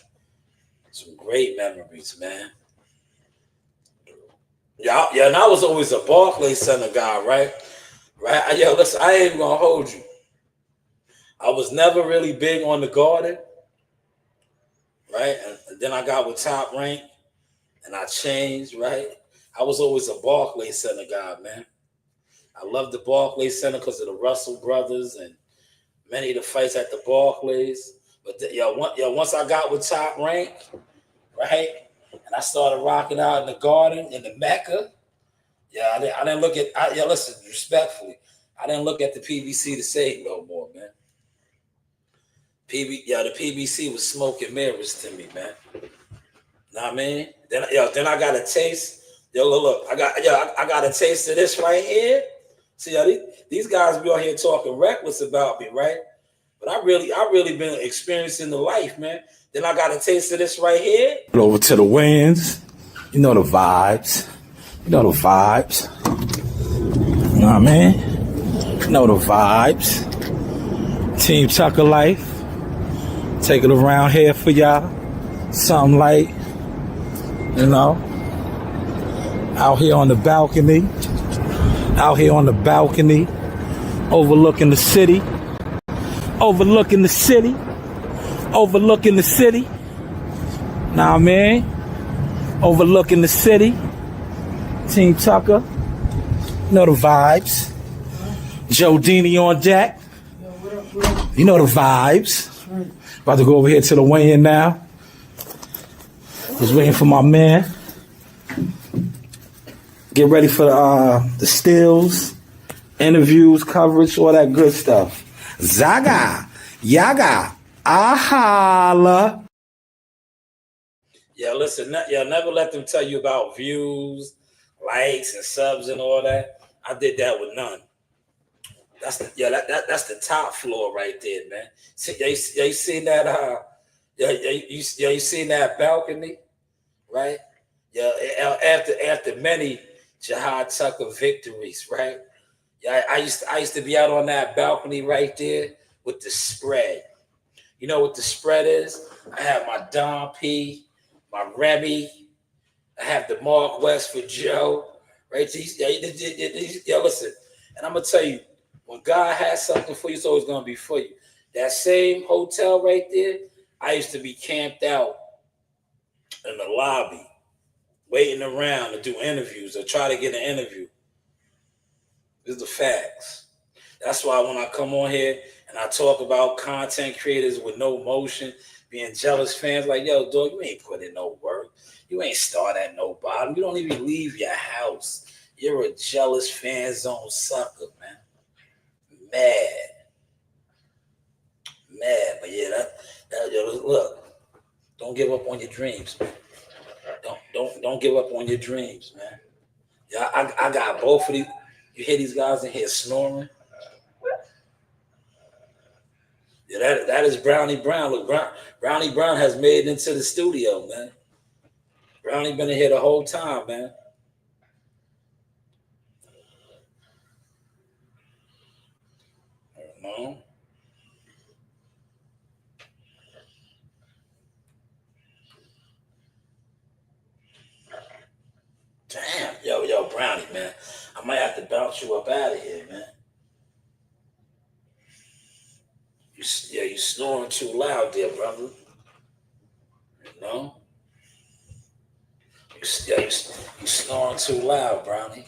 Some great memories, man. And I was always a Barclays Center guy, right? Listen, I ain't even gonna hold you. I was never really big on the Garden, right? And then I got with Top Rank, and I changed, right? I was always a Barclays Center guy, man. I love the Barclays Center because of the Russell brothers and many of the fights at the Barclays. But once I got with Top Rank, right, and I started rocking out in the Garden, in the Mecca, I didn't look at, listen, respectfully, I didn't look at the PBC to say no more, man. The PBC was smoke and mirrors to me, man. Know what I mean? Then I got a taste. Look, I got a taste of this right here. See, these guys be out here talking reckless about me, right? But I really been experiencing the life, man. Then I got a taste of this right here. Over to the winds. You know the vibes. You know the vibes. You know what I mean? You know the vibes. Team Tucker life. Take it around here for y'all. Something light. You know. Out here on the balcony. Out here on the balcony. Overlooking the city. Overlooking the city. Overlooking the city. Know what I mean? Overlooking the city. Team Tucker. You know the vibes. Joe Dini on deck. You know the vibes. About to go over here to the weigh-in now. Just waiting for my man. Get ready for the stills, interviews, coverage, all that good stuff. Zaga, yaga, ahala. Listen, never let them tell you about views, likes, and subs and all that. I did that with none. That's the top floor right there, man. See, you seen that? You seen that balcony, right? Yeah, the many Jihad Tucker victories, right? Yeah, I used to be out on that balcony right there with the spread. You know what the spread is? I have my Don P, my Remy, I have the Mark West for Joe, right? Yeah, listen, and I'm gonna tell you, when God has something for you, it's always gonna be for you. That same hotel right there, I used to be camped out in the lobby, waiting around to do interviews or try to get an interview. This is the facts. That's why when I come on here and I talk about content creators with no motion, being jealous fans, like, yo, dog, you ain't put in no work. You ain't start at no bottom. You don't even leave your house. You're a jealous fan zone sucker, man. Mad. But yeah, look, don't give up on your dreams, man. Don't give up on your dreams, man. Yeah, I got both of these. You hear these guys in here snoring? Yeah, that is Brownie Brown. Look, Brownie Brown has made it into the studio, man. Brownie been in here the whole time, man. I don't know. Damn, yo, Brownie, man. I might have to bounce you up out of here, man. You snoring too loud there, brother. You know? You snoring too loud, Brownie.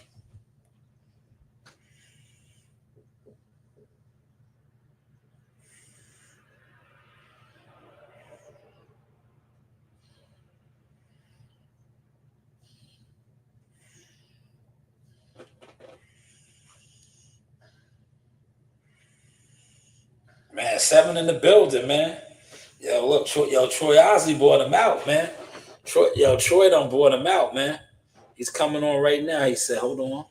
Man, 7 in the building, man. Yo, look, Troy Isley bought him out, man. Troy done bought him out, man. He's coming on right now. He said, hold on.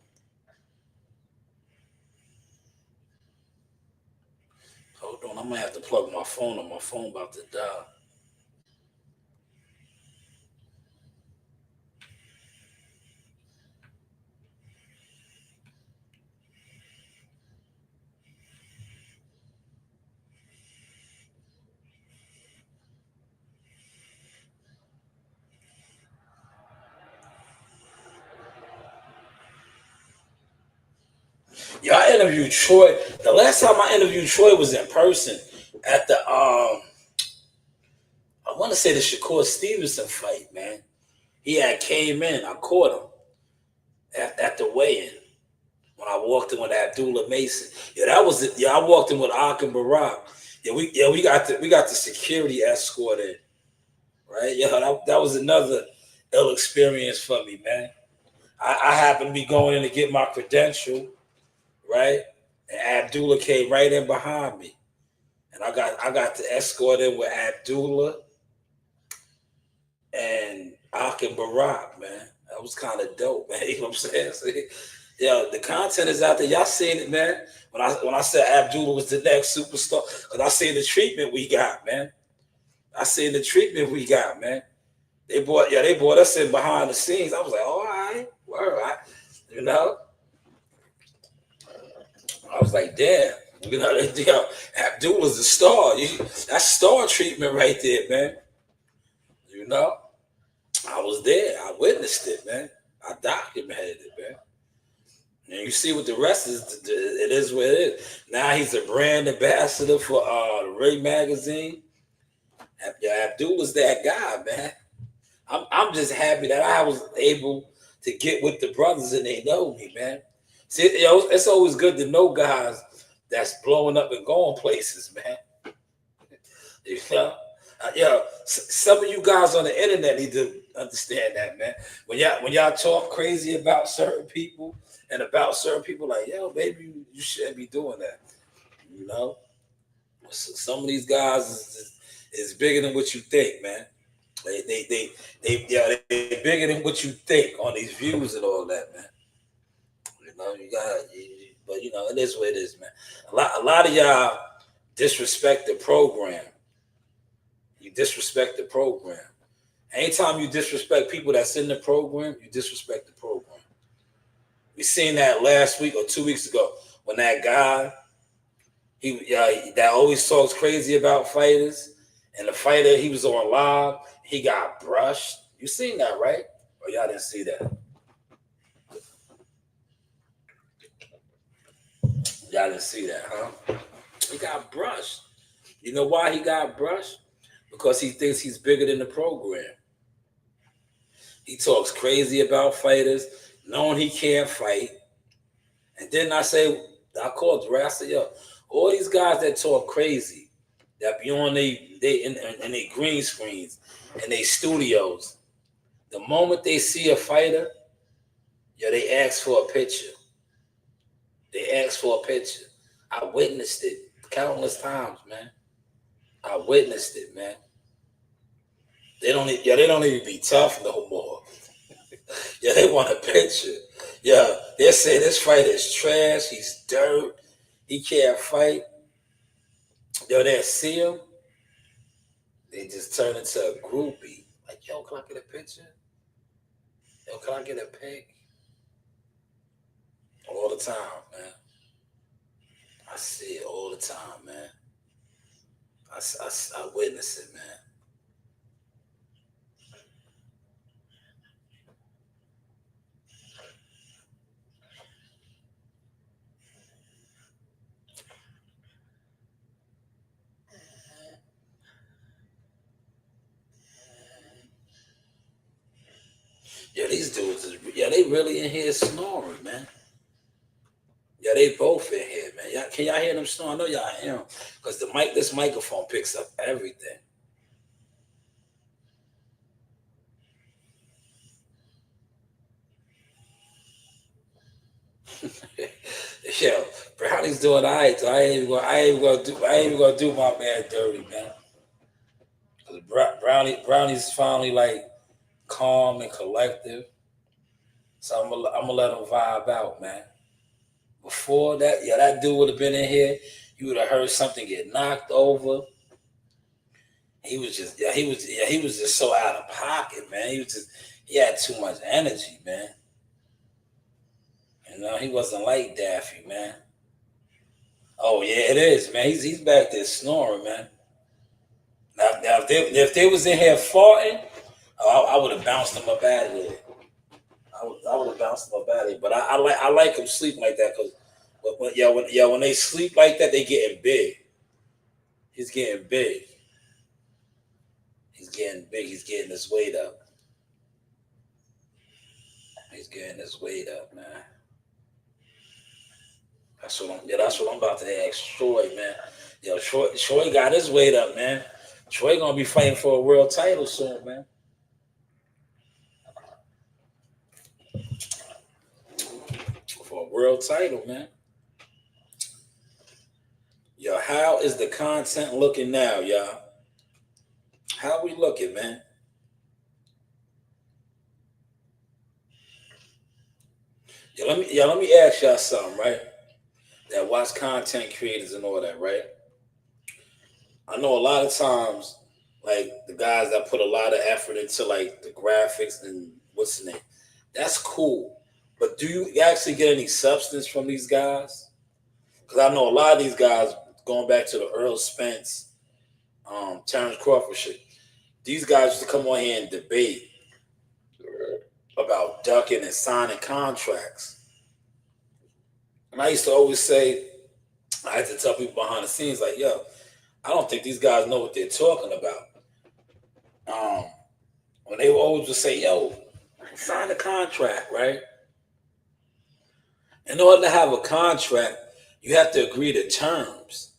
Hold on, I'm gonna have to plug my phone on. My phone about to die. Yeah, I interviewed Troy. The last time I interviewed Troy was in person at the I want to say the Shakur Stevenson fight, man. He had came in. I caught him at the weigh-in when I walked in with Abdullah Mason. Yeah, that was it. Yeah, I walked in with Akim Barak. Yeah, we got the security escort in, right? Yeah, that was another ill experience for me, man. I happened to be going in to get my credential, right? And Abdullah came right in behind me. And I got to escort in with Abdullah and Akim Barak, man. That was kind of dope, man. You know what I'm saying? Yeah, the content is out there. Y'all seen it, man. When I said Abdullah was the next superstar, because I seen the treatment we got, man. They brought us in behind the scenes. I was like, all right, you know. I was like, damn, you know, Abdullah's a star. That's star treatment right there, man. You know, I was there. I witnessed it, man. I documented it, man. And you see what the rest is. It is what it is. Now he's a brand ambassador for Ray magazine. Abdullah's that guy, man. I'm just happy that I was able to get with the brothers and they know me, man. See, it's always good to know guys that's blowing up and going places, man. You know, some of you guys on the internet need to understand that, man. When y'all talk crazy about certain people and about certain people, like, yo, maybe you shouldn't be doing that. You know, some of these guys is bigger than what you think, man. They bigger than what you think on these views and all that, man. You know, but you know, it is what it is, man. A lot of y'all disrespect the program. You disrespect the program. Anytime you disrespect people that's in the program, you disrespect the program. We seen that last week or 2 weeks ago when that guy that always talks crazy about fighters, and the fighter he was on live, he got brushed. You seen that, right? Or y'all didn't see that? Y'all didn't see that, huh? He got brushed. You know why he got brushed? Because he thinks he's bigger than the program. He talks crazy about fighters, knowing he can't fight. And then I called Dre. I said, yo, all these guys that talk crazy, that be on they green screens and they studios, the moment they see a fighter, they ask for a picture. They ask for a picture. I witnessed it countless times, man. I witnessed it, man. They don't even be tough no more. They want a picture. They're saying this fighter is trash. He's dirt. He can't fight. They see him. They just turn into a groupie. Like, yo, can I get a picture? Yo, can I get a pic? All the time, man. I see it all the time, man. I witness it, man. These dudes, they really in here snoring, man. They both in here, man. Can y'all hear them snoring? I know y'all hear them, because this microphone picks up everything. Yo, Brownie's doing all right, so I ain't even gonna do my man dirty, man. Brownie's finally like calm and collective, so I'm gonna let him vibe out, man. Before that, that dude would have been in here. You would have heard something get knocked over. He was just so out of pocket, man. He had too much energy, man. He wasn't like Daffy, man. Oh yeah, it is, man. He's back there snoring, man. Now if they was in here farting, I would have bounced him up out of there. I would have bounced him up out of there. But I like him sleeping like that, because when they sleep like that, they getting big. He's getting big. He's getting big. He's getting his weight up. He's getting his weight up, man. That's what I'm about to ask Troy, man. Troy got his weight up, man. Troy gonna be fighting for a world title soon, man. For a world title, man. How is the content looking now, y'all? How we looking, man? Let me ask y'all something, right? That watch content creators and all that, right? I know a lot of times, like the guys that put a lot of effort into like the graphics and what's the name, that's cool. But do you actually get any substance from these guys? Because I know a lot of these guys, going back to the Earl Spence, Terrence Crawford shit, these guys used to come on here and debate about ducking and signing contracts. And I used to always say, I had to tell people behind the scenes, like, yo, I don't think these guys know what they're talking about. When they always would say, yo, sign a contract, right? In order to have a contract, you have to agree to terms.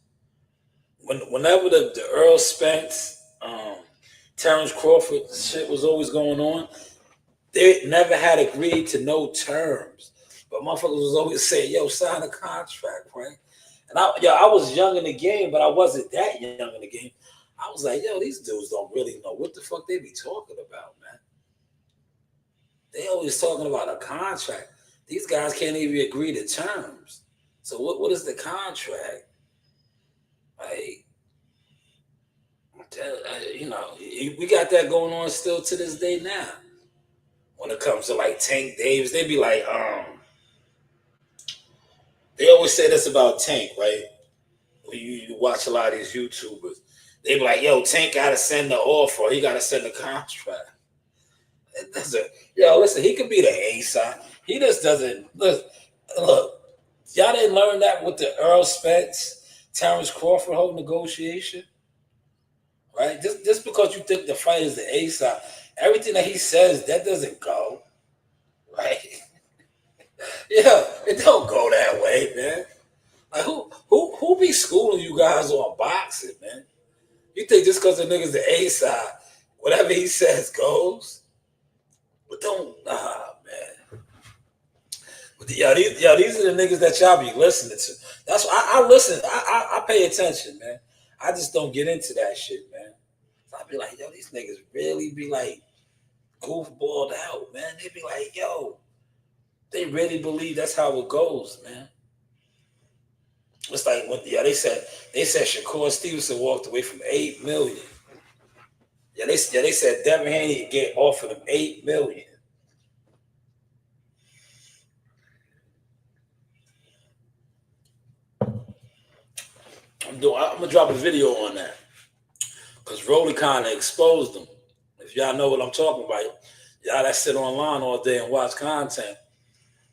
Whenever the Earl Spence, Terrence Crawford shit was always going on, they never had agreed to no terms. But motherfuckers was always saying, yo, sign a contract, right? And I was young in the game, but I wasn't that young in the game. I was like, yo, these dudes don't really know what the fuck they be talking about, man. They always talking about a contract. These guys can't even agree to terms. So what is the contract? Like, we got that going on still to this day now. When it comes to like Tank Davis, they be like, always say this about Tank, right? You watch a lot of these YouTubers. They be like, yo, Tank got to send the offer. He got to send the contract. It doesn't. Yo, listen, he could be the A side. He just doesn't. Look, y'all didn't learn that with the Earl Spence, Terrence Crawford whole negotiation, right? Just because you think the fight is the A side, everything that he says, that doesn't go, right? Yeah, it don't go that way, man. Like who be schooling you guys on boxing, man? You think just because the nigga's the A side, whatever he says goes? But don't, man. But these are the niggas that y'all be listening to. That's why I listen. I pay attention, man. I just don't get into that shit, man. So I be like, yo, these niggas really be like goofballed out, man. They be like, yo, they really believe that's how it goes, man. It's like when they said Shakur Stevenson walked away from $8 million. Yeah, they said Devin Haney get offered him $8 million. I'm gonna drop a video on that because Rolly kind of exposed them. If y'all know what I'm talking about, y'all that sit online all day and watch content,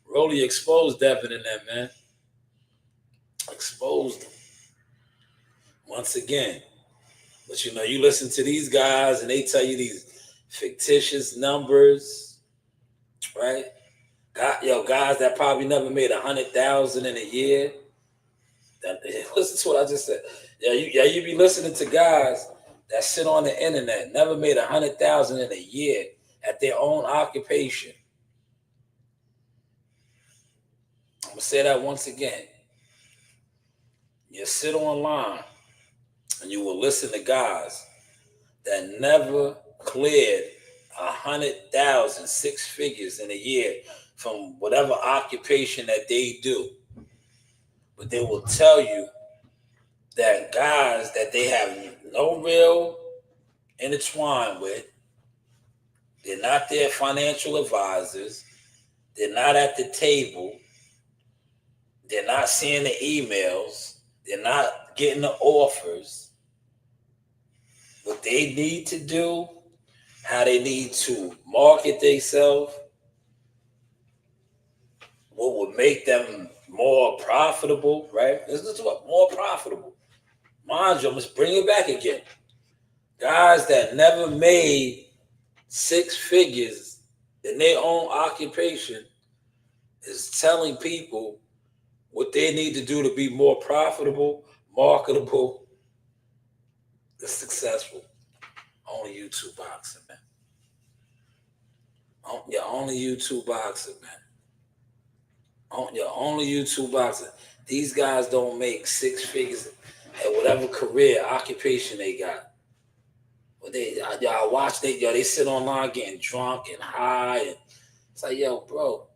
Rolly exposed Devin in that, man. Exposed them once again. But you listen to these guys and they tell you these fictitious numbers, right? Guys that probably never made 100,000 in a year. Listen to what I just said. You be listening to guys that sit on the internet, never made 100,000 in a year at their own occupation. I'm gonna say that once again. You sit online and you will listen to guys that never cleared 100,000, 6 figures in a year from whatever occupation that they do. But they will tell you that guys that they have no real intertwine with, they're not their financial advisors, they're not at the table, they're not seeing the emails, they're not getting the offers. What they need to do, how they need to market themselves, what would make them more profitable, right? This is what more profitable. Mind you, let's bring it back again. Guys that never made 6 figures in their own occupation is telling people what they need to do to be more profitable, marketable, and successful. Only YouTube boxing, man. Only YouTube boxing, man. Only YouTube boxing. These guys don't make 6 figures at whatever career, occupation they got. But y'all watch, they sit online getting drunk and high. And it's like, yo, bro,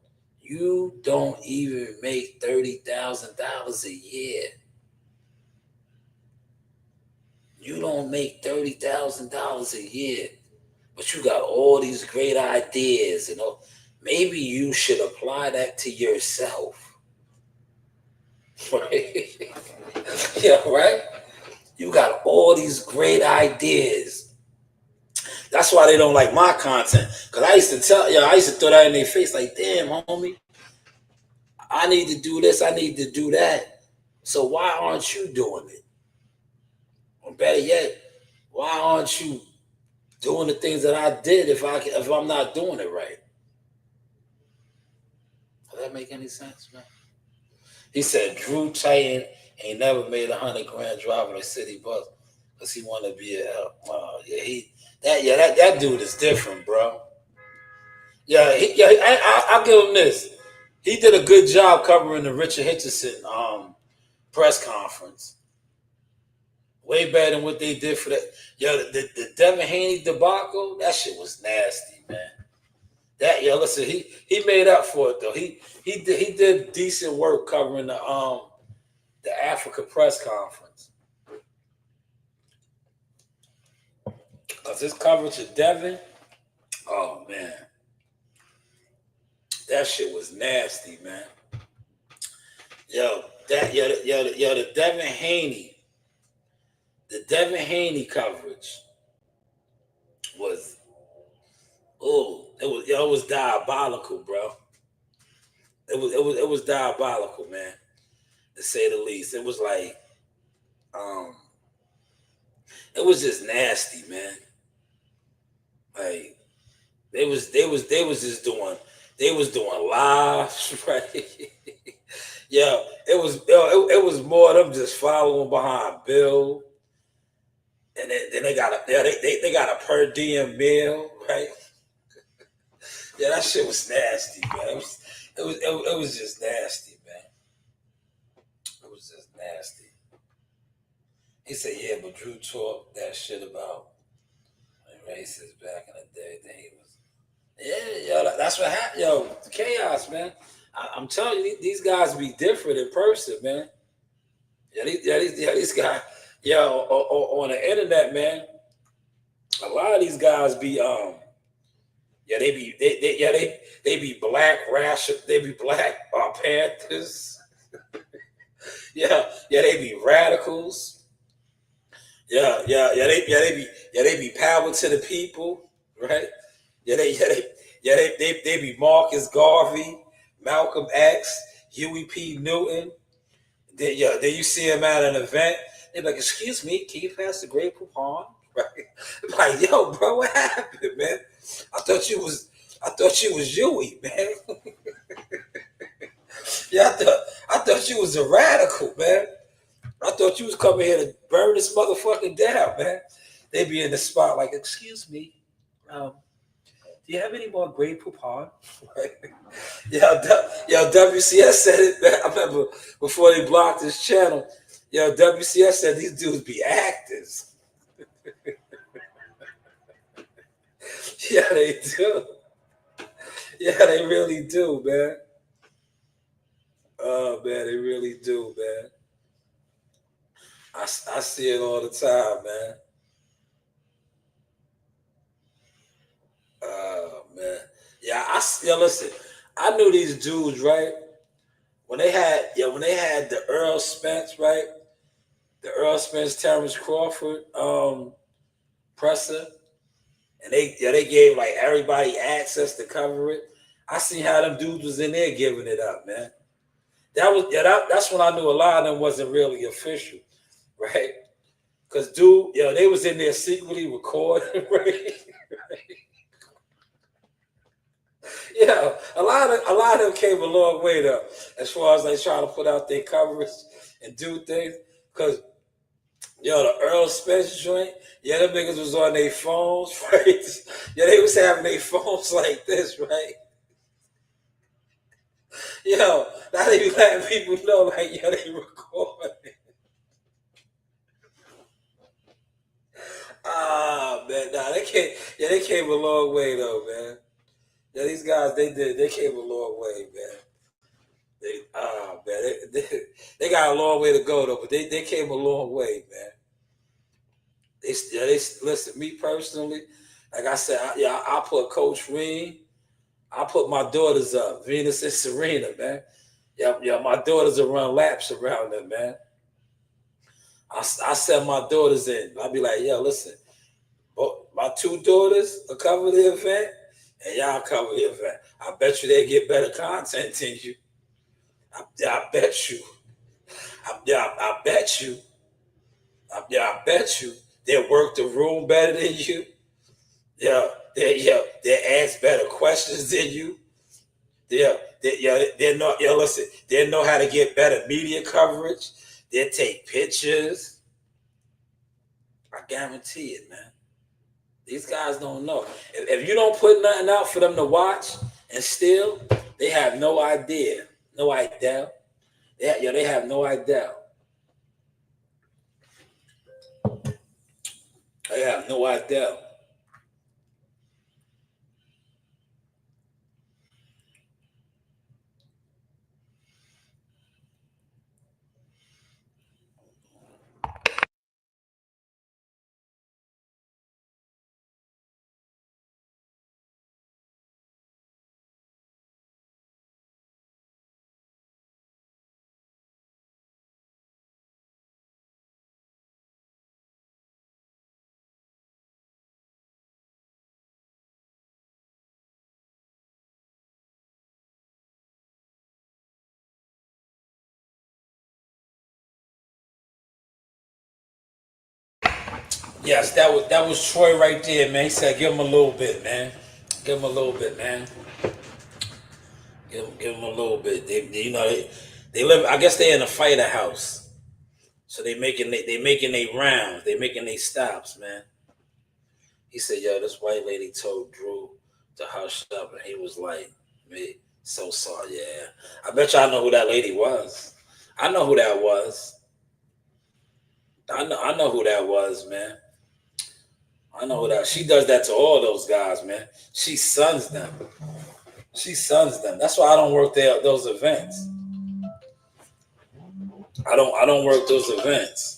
you don't even make $30,000 a year. You don't make $30,000 a year. But you got all these great ideas, Maybe you should apply that to yourself. Right? Yeah, right? You got all these great ideas. That's why they don't like my content. Because I used to throw that in their face like, damn, homie, I need to do this, I need to do that. So why aren't you doing it? Or better yet, why aren't you doing the things that I did if I'm not doing it right? Does that make any sense, man? He said Drew Titan ain't never made $100,000 driving a city bus because he wanted to be that dude is different, bro. I'll give him this. He did a good job covering the Richard Hitchison press conference. Way better than what they did for that. The Devin Haney debacle, that shit was nasty, man. Listen, he made up for it though. He did decent work covering the Africa press conference. Cause his coverage of Devin, oh man, that shit was nasty, man. The Devin Haney coverage was it was diabolical, bro. It was diabolical, man, to say the least. It was like um it was just nasty, man. Like they was just doing lives, right? Yeah, it was more of them just following behind Bill, and then they got a per diem meal, right? Yeah, that shit was nasty, man. It was just nasty, man. It was just nasty. He said, yeah, but Drew talked that shit about racist back in the day. Then he was, that's what happened. Yo, chaos, man. I'm telling you, these guys be different in person, man. These guys, on the internet, man. A lot of these guys be they be black rash, they be black Panthers. They be radicals. They be power to the people, right? They be Marcus Garvey, Malcolm X, Huey P. Newton. Then you see him at an event. They're like, "Excuse me, can you pass the Grey Poupon?" Right? Like, yo, bro, what happened, man? I thought you was Huey, man. I thought you was a radical, man. I thought you was coming here to burn this motherfucking down, man. They be in the spot like, "Excuse me, do you have any more Grey Poupon?" Right? WCS said it, man. I remember before they blocked this channel. WCS said these dudes be actors. Yeah, they do. Yeah, they really do, man. Oh, man, they really do, man. I see it all the time, man. Oh, man. Listen, I knew these dudes, right? When they had the Earl Spence, right? The Earl Spence, Terrence Crawford, presser, and they gave like everybody access to cover it. I seen how them dudes was in there giving it up, man. That's when I knew a lot of them wasn't really official, right? Cause dude, they was in there secretly recording, right? A lot of them came a long way though, as far as like trying to put out their coverage and do things. Cause the Earl Spence joint, them niggas was on their phones, right? They was having their phones like this, right? Now they be letting people know, like, they recording. Ah, man, nah, they came a long way though, man. These guys, they came a long way, man. They got a long way to go though, but they came a long way, man. They listen. Me personally, like I said, I put Coach Reed. I put my daughters up, Venus and Serena, man. My daughters will run laps around them, man. I send my daughters in. I'll be like, listen, my two daughters will cover the event, and y'all cover the event. I bet you they get better content than you. I bet you. I bet you. I bet you they work the room better than you. They ask better questions than you. They know. Listen, they know how to get better media coverage. They take pictures. I guarantee it, man. These guys don't know. If you don't put nothing out for them to watch and still, they have no idea. No idea. They have no idea. They have no idea. Yes, that was Troy right there, man. He said, "Give him a little bit, man. Give him a little bit, man. Give him a little bit." They live. I guess they in a fighter house, so they making they rounds. They making they stops, man. He said, "Yo, this white lady told Drew to hush up," and he was like, "Me, so sorry, yeah." I bet y'all know who that lady was. I know who that was. I know who that was, man. I know that she does that to all those guys, man. She sons them. She sons them. That's why I don't work there those events. I don't work those events.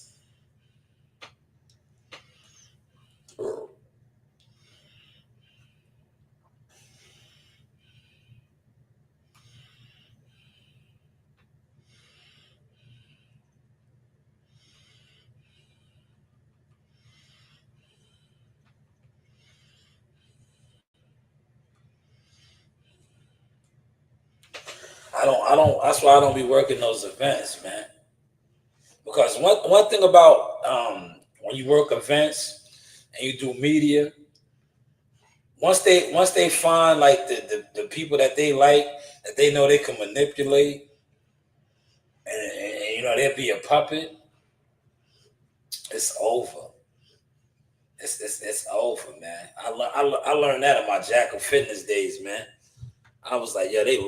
I don't that's why I don't be working those events, man. Because one thing about when you work events and you do media, once they find like the people that they like, that they know they can manipulate, and they'll be a puppet, it's over. It's over, man. I learned that in my Jack of Fitness days, man. I was like, they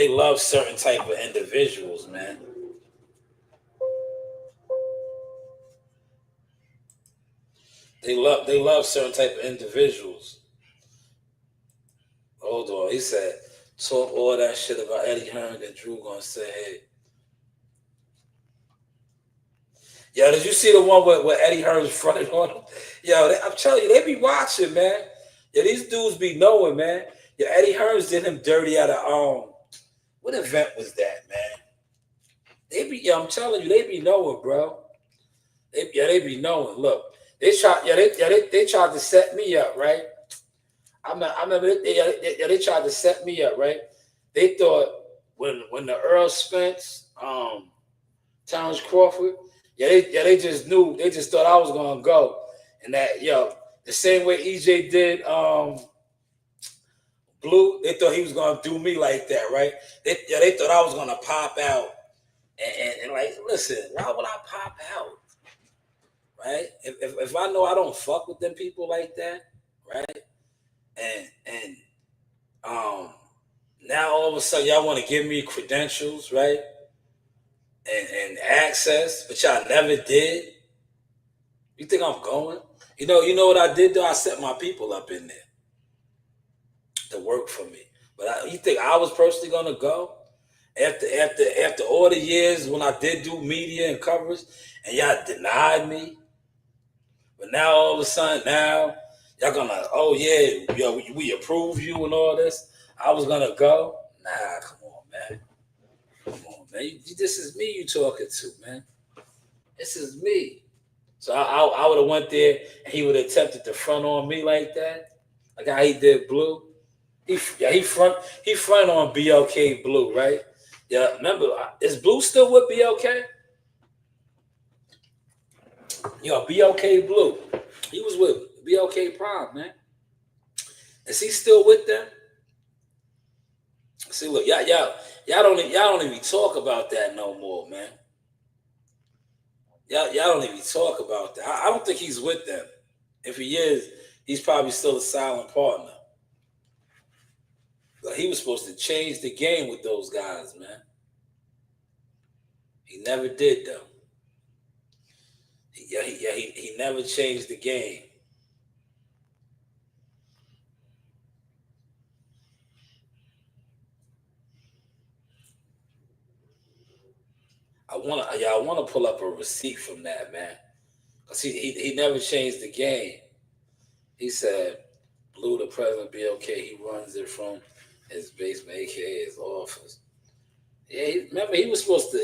love certain type of individuals, man. They love certain type of individuals. Hold on, he said, talk all that shit about Eddie Hearn that Drew gonna say, hey. Yo, did you see the one where Eddie Hearn's fronted on him? Yo, I'm telling you, they be watching, man. Yeah, these dudes be knowing, man. Yeah, Eddie Hearns did him dirty at a what event was that, man? I'm telling you, they be knowing, bro. They be knowing. Look, they tried to set me up, right? I remember they tried to set me up, right? They thought when the Earl Spence, Terrence Crawford, they just knew, they just thought I was gonna go, and that the same way EJ did Blue, they thought he was gonna do me like that, right? They thought I was gonna pop out, and like, listen, why would I pop out, right? If I know I don't fuck with them people like that, right? And now all of a sudden y'all want to give me credentials, right? And access, but y'all never did. You think I'm going? You know what I did though? I set my people up in there to work for me. But you think I was personally gonna go after all the years when I did do media and coverage, and y'all denied me? But now all of a sudden now y'all gonna, oh yeah, we approve you and all this. I was gonna go. Nah, come on, man. Come on, man. This is me you talking to, man. This is me. So I would have went there and he would have attempted to front on me like that, like how he did Blue. He front on BLK Blue, right? Yeah, remember, is Blue still with BLK? BLK Blue. He was with BLK Prime, man. Is he still with them? See, look, y'all don't even talk about that no more, man. Y'all don't even talk about that. I don't think he's with them. If he is, he's probably still a silent partner. But he was supposed to change the game with those guys, man. He never did, though. He never changed the game. I want to pull up a receipt from that, man. Because he never changed the game. He said, Blue, the president, BLK, he runs it from his basement, a.k.a. his office. Yeah, remember, he was supposed to,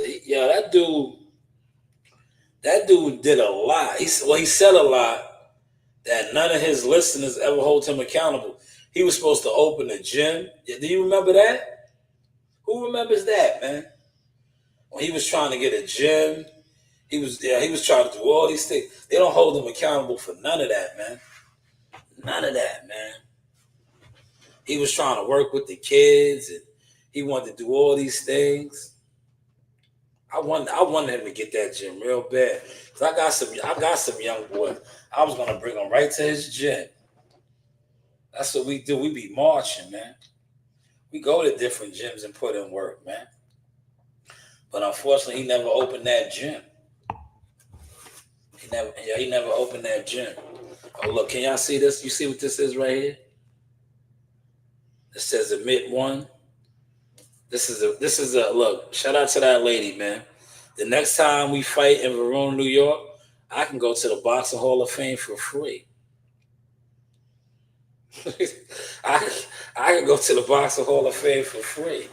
that dude did a lot. He said a lot that none of his listeners ever hold him accountable. He was supposed to open a gym. Do you remember that? Who remembers that, man? When he was trying to get a gym, He was trying to do all these things. They don't hold him accountable for none of that, man. None of that, man. He was trying to work with the kids, and he wanted to do all these things. I wanted him to get that gym real bad. Cause I got some young boys. I was gonna bring them right to his gym. That's what we do. We be marching, man. We go to different gyms and put in work, man. But unfortunately, he never opened that gym. He never opened that gym. Oh, look, can y'all see this? You see what this is right here? It says admit one. This is a look. Shout out to that lady, man. The next time we fight in Verona, New York, I can go to the Boxing Hall of Fame for free. I can go to the Boxing Hall of Fame for free.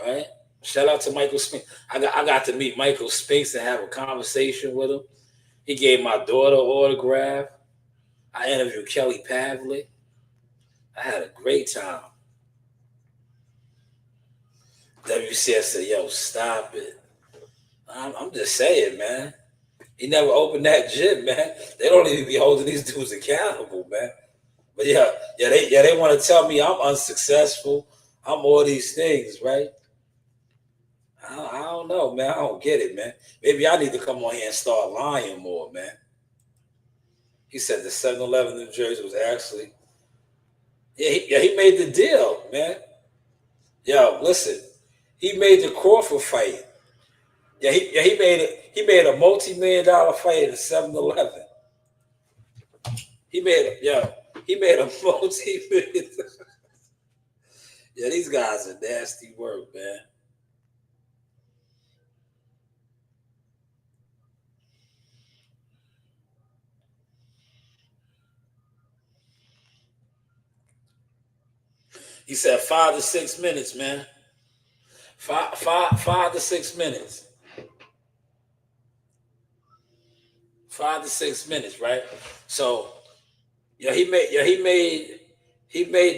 Right? Shout out to Michael Spinks. I got to meet Michael Spinks and have a conversation with him. He gave my daughter an autograph. I interviewed Kelly Pavlik. I had a great time. WCS said, yo, stop it. I'm just saying, man. He never opened that gym, man. They don't even be holding these dudes accountable, man. But they want to tell me I'm unsuccessful. I'm all these things, right? I don't know, man. I don't get it, man. Maybe I need to come on here and start lying more, man. He said the 7-Eleven in New Jersey was actually, he made the deal, man. Yo, listen, he made the Crawford fight. He made it. He made a multi-million-dollar fight at a 7-Eleven. He made a multi-million. Yeah, these guys are nasty work, man. He said 5 to 6 minutes, man. Five to 6 minutes. 5 to 6 minutes, right? So, he made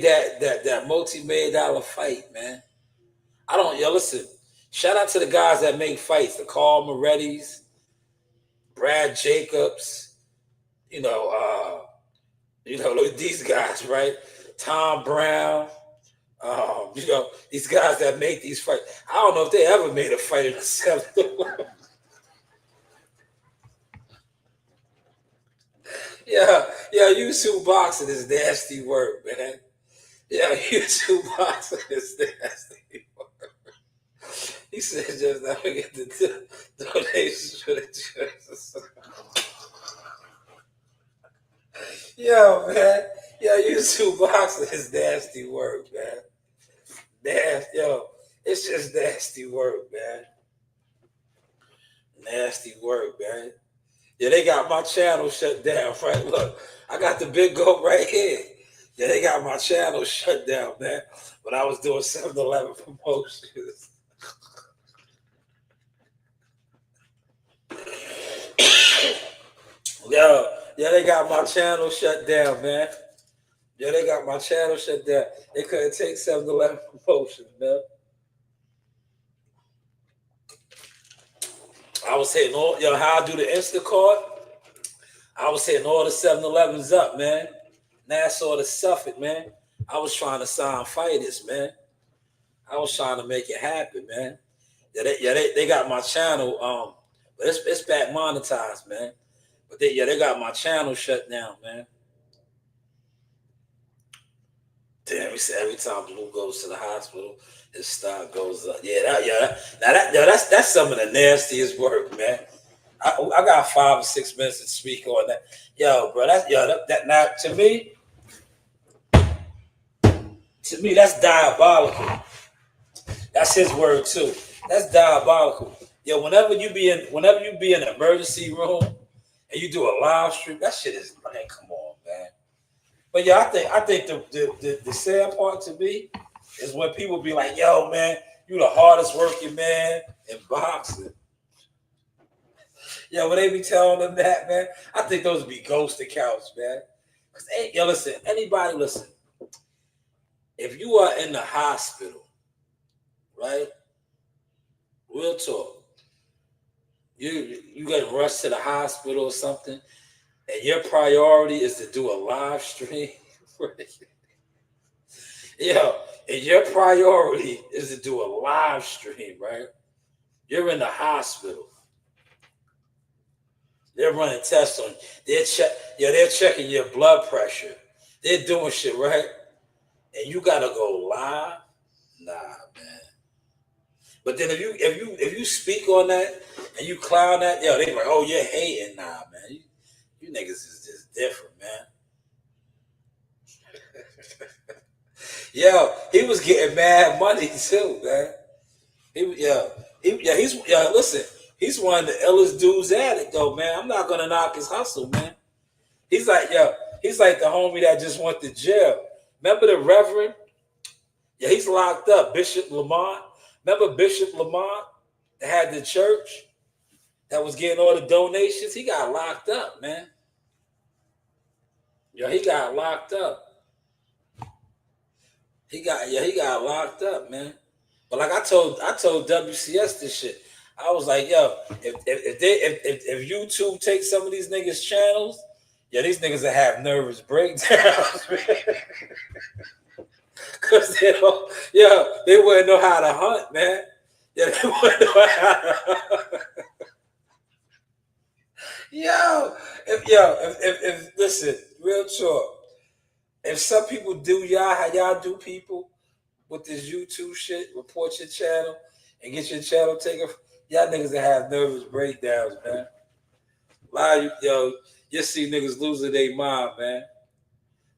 that multi-million-dollar fight, man. Listen. Shout out to the guys that make fights, the Carl Moretti's, Brad Jacobs, these guys, right? Tom Brown, these guys that make these fights. I don't know if they ever made a fight in a 7-Eleven. Yeah, YouTube boxing is nasty work, man. Yeah, YouTube boxing is nasty work. He said just now we get the donations for the church. Yo, man. Yo, YouTube boxing is nasty work, man. It's just nasty work, man. Nasty work, man. Yeah, they got my channel shut down, right? Look, I got the big goat right here. Yeah, they got my channel shut down, man. When I was doing 7-Eleven promotions. Yeah, they got my channel shut down, man. Yeah, they got my channel shut down. They couldn't take 7-Eleven promotions, man. I was hitting how I do the Instacart. I was hitting all the 7-Elevens up, man. Nassau to Suffolk, man. I was trying to sign fighters, man. I was trying to make it happen, man. They got my channel, but it's back monetized, man. But they got my channel shut down, man. Damn, he said every time Blue goes to the hospital, his stock goes up. That's some of the nastiest work, man. I got 5 or 6 minutes to speak on that. Yo, bro, to me, that's diabolical. That's his word too. That's diabolical. Yo, whenever you be in an emergency room and you do a live stream, that shit is, man, come on, man. But yeah, I think the sad part to me is when people be like, yo, man, you the hardest working man in boxing. Yo, when they be telling them that, man, I think those would be ghost accounts, man. Listen, anybody listen. If you are in the hospital, right? Real talk. You get rushed to the hospital or something, and your priority is to do a live stream. Yeah, and your priority is to do a live stream, right? You're in the hospital. They're running tests on you. They're checking your blood pressure. They're doing shit, right? And you gotta go live? Nah, man. But then if you speak on that and you clown that, yo, they like, oh, you're hating. Nah, man. You niggas is just different, man. Yo, he was getting mad money too, man. Listen, he's one of the illest dudes at it, though, man. I'm not gonna knock his hustle, man. He's like the homie that just went to jail. Remember the Reverend? Yeah, he's locked up. Bishop Lamont. Remember Bishop Lamont that had the church that was getting all the donations? He got locked up, man. Yeah, he got locked up. He got locked up, man. But like I told WCS this shit. I was like, yo, if YouTube takes some of these niggas' channels, yeah, these niggas will have nervous breakdowns, man. Cause they wouldn't know how to hunt, man. Yeah, they wouldn't know how to hunt. If listen, real talk. If some people do y'all how y'all do people with this YouTube shit, report your channel and get your channel taken, y'all niggas that have nervous breakdowns, man. You see niggas losing their mind, man.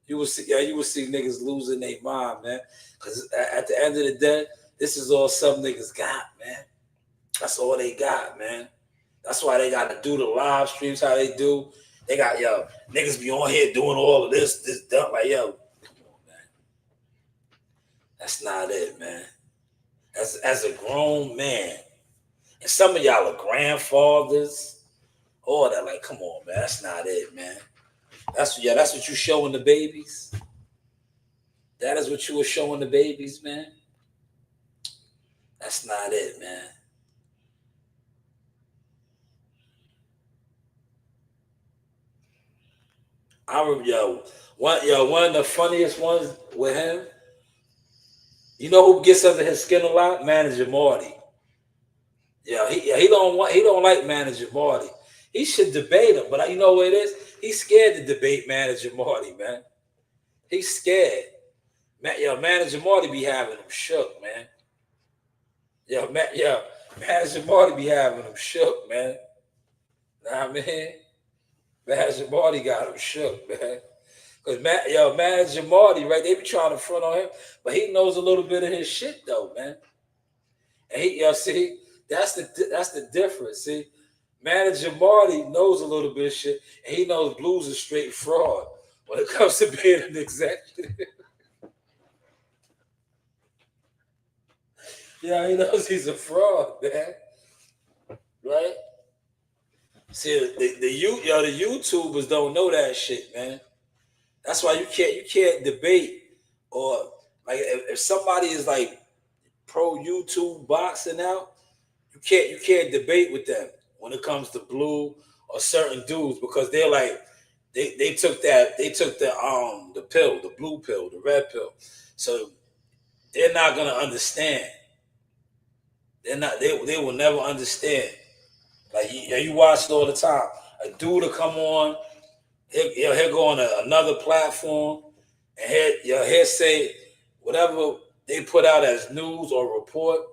You will see niggas losing their mind, man. Cause at the end of the day, this is all some niggas got, man. That's all they got, man. That's why they got to do the live streams how they do. They got, niggas be on here doing all of this dump. Like, come on, man. That's not it, man. As a grown man, and some of y'all are grandfathers, all that, like, come on, man. That's not it, man. That's what you showing the babies. That is what you were showing the babies, man. That's not it, man. I remember, one of the funniest ones with him. You know who gets under his skin a lot? Manager Marty. He don't like Manager Marty. He should debate him, but you know what it is? He's scared to debate Manager Marty, man. He's scared. Manager Marty be having him shook, man. Manager Marty be having him shook, man. Know what I mean? Manager Marty got him shook, man. Because Manager Marty, right? They be trying to front on him, but he knows a little bit of his shit, though, man. And see, that's the difference. See, Manager Marty knows a little bit of shit, and he knows Blues is straight fraud when it comes to being an executive. He knows he's a fraud, man. Right? See, the YouTubers don't know that shit, man. That's why you can't debate, or like if somebody is like pro YouTube boxing out, you can't debate with them when it comes to Blue or certain dudes, because they're like they took the pill, the blue pill, the red pill, so they're not gonna understand. They will never understand. Like you watch it all the time. A dude will come on, he'll go on another platform, and he'll say whatever they put out as news or report.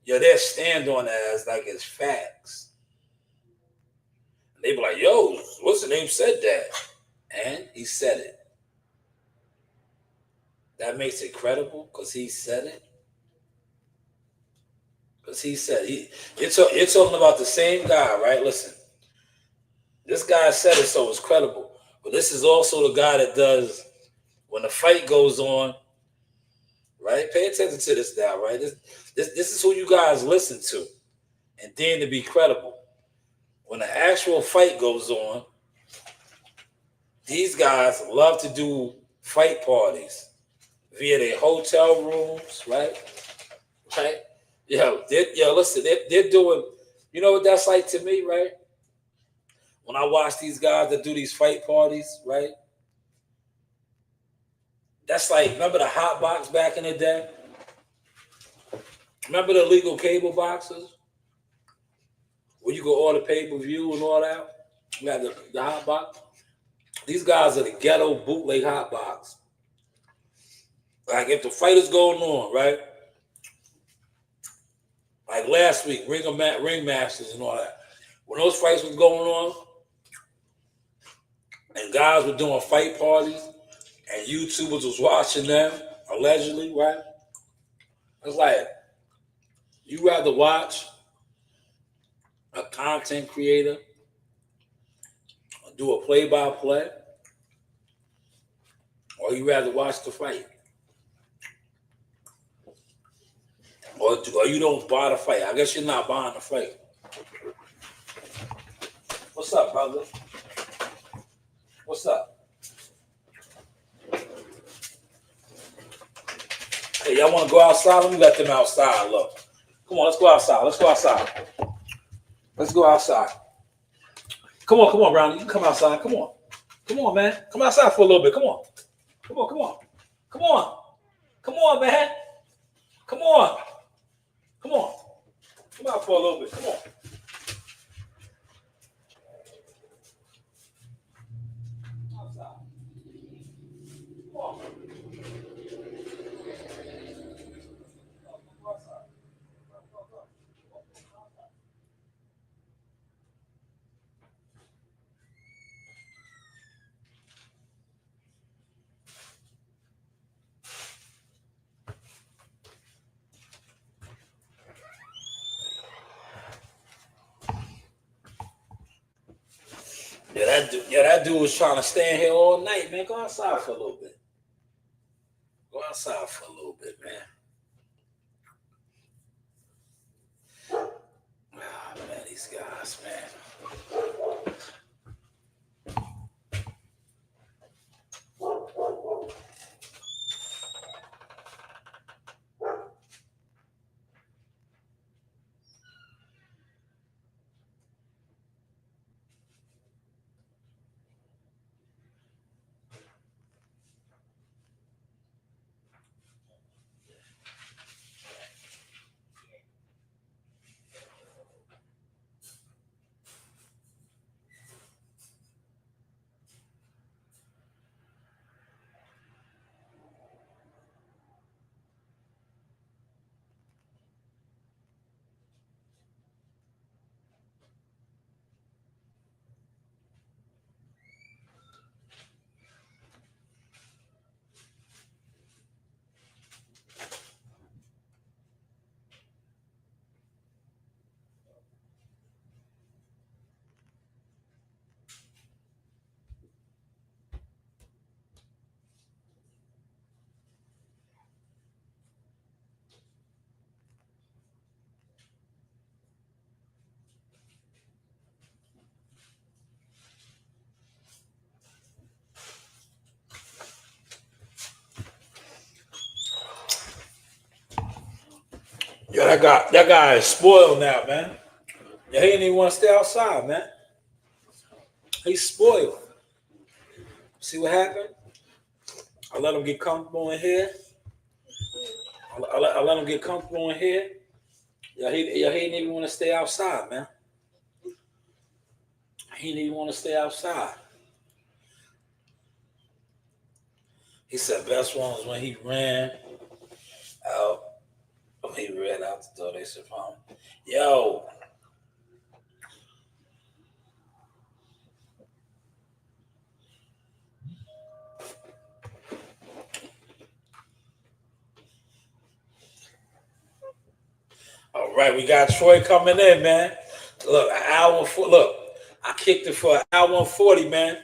They'll stand on it as like it's facts. And they be like, "Yo, what's the name said that?" And he said it. That makes it credible because he said it. Because he said you're talking about the same guy, right? Listen, this guy said it, so it's credible. But this is also the guy that does when the fight goes on, right? Pay attention to this now, right? This is who you guys listen to and deem to be credible. When the actual fight goes on, these guys love to do fight parties via their hotel rooms, right? Right? Listen, they're doing, You know what that's like to me, right? When I watch these guys that do these fight parties, right? That's like, remember the hot box back in the day? Remember the legal cable boxes? Where you go order pay-per-view and all that? You had the hot box. These guys are the ghetto bootleg hot box. Like if the fight is going on, right? Like last week, Ring Masters and all that. When those fights was going on, and guys were doing fight parties, and YouTubers was watching them, allegedly, right? It's like, you rather watch a content creator do a play-by-play, or you rather watch the fight? Or you don't buy the fight. I guess you're not buying the fight. What's up, brother? What's up? Hey, y'all want to go outside? Let me let them outside. Look. Come on, let's go outside. Let's go outside. Let's go outside. Come on, Brownie. You can come outside. Come on. Come on, man. Come outside for a little bit. Come on. Come on. Come on, man. Come on. Come out for a little bit. Come on. Outside. Come on. That dude was trying to stay in here all night, man. Go outside for a little bit. Ah, man, these guys, man. Yeah, that guy is spoiled now, man. Yeah, he didn't even want to stay outside, man. He's spoiled. See what happened? I let him get comfortable in here. I let him get comfortable in here. Yeah, he didn't even want to stay outside, man. He didn't even want to stay outside. He said best one was when he ran out. When he ran out the door, they said, yo. All right, we got Troy coming in, man. Look, I kicked it for an hour and 40, man.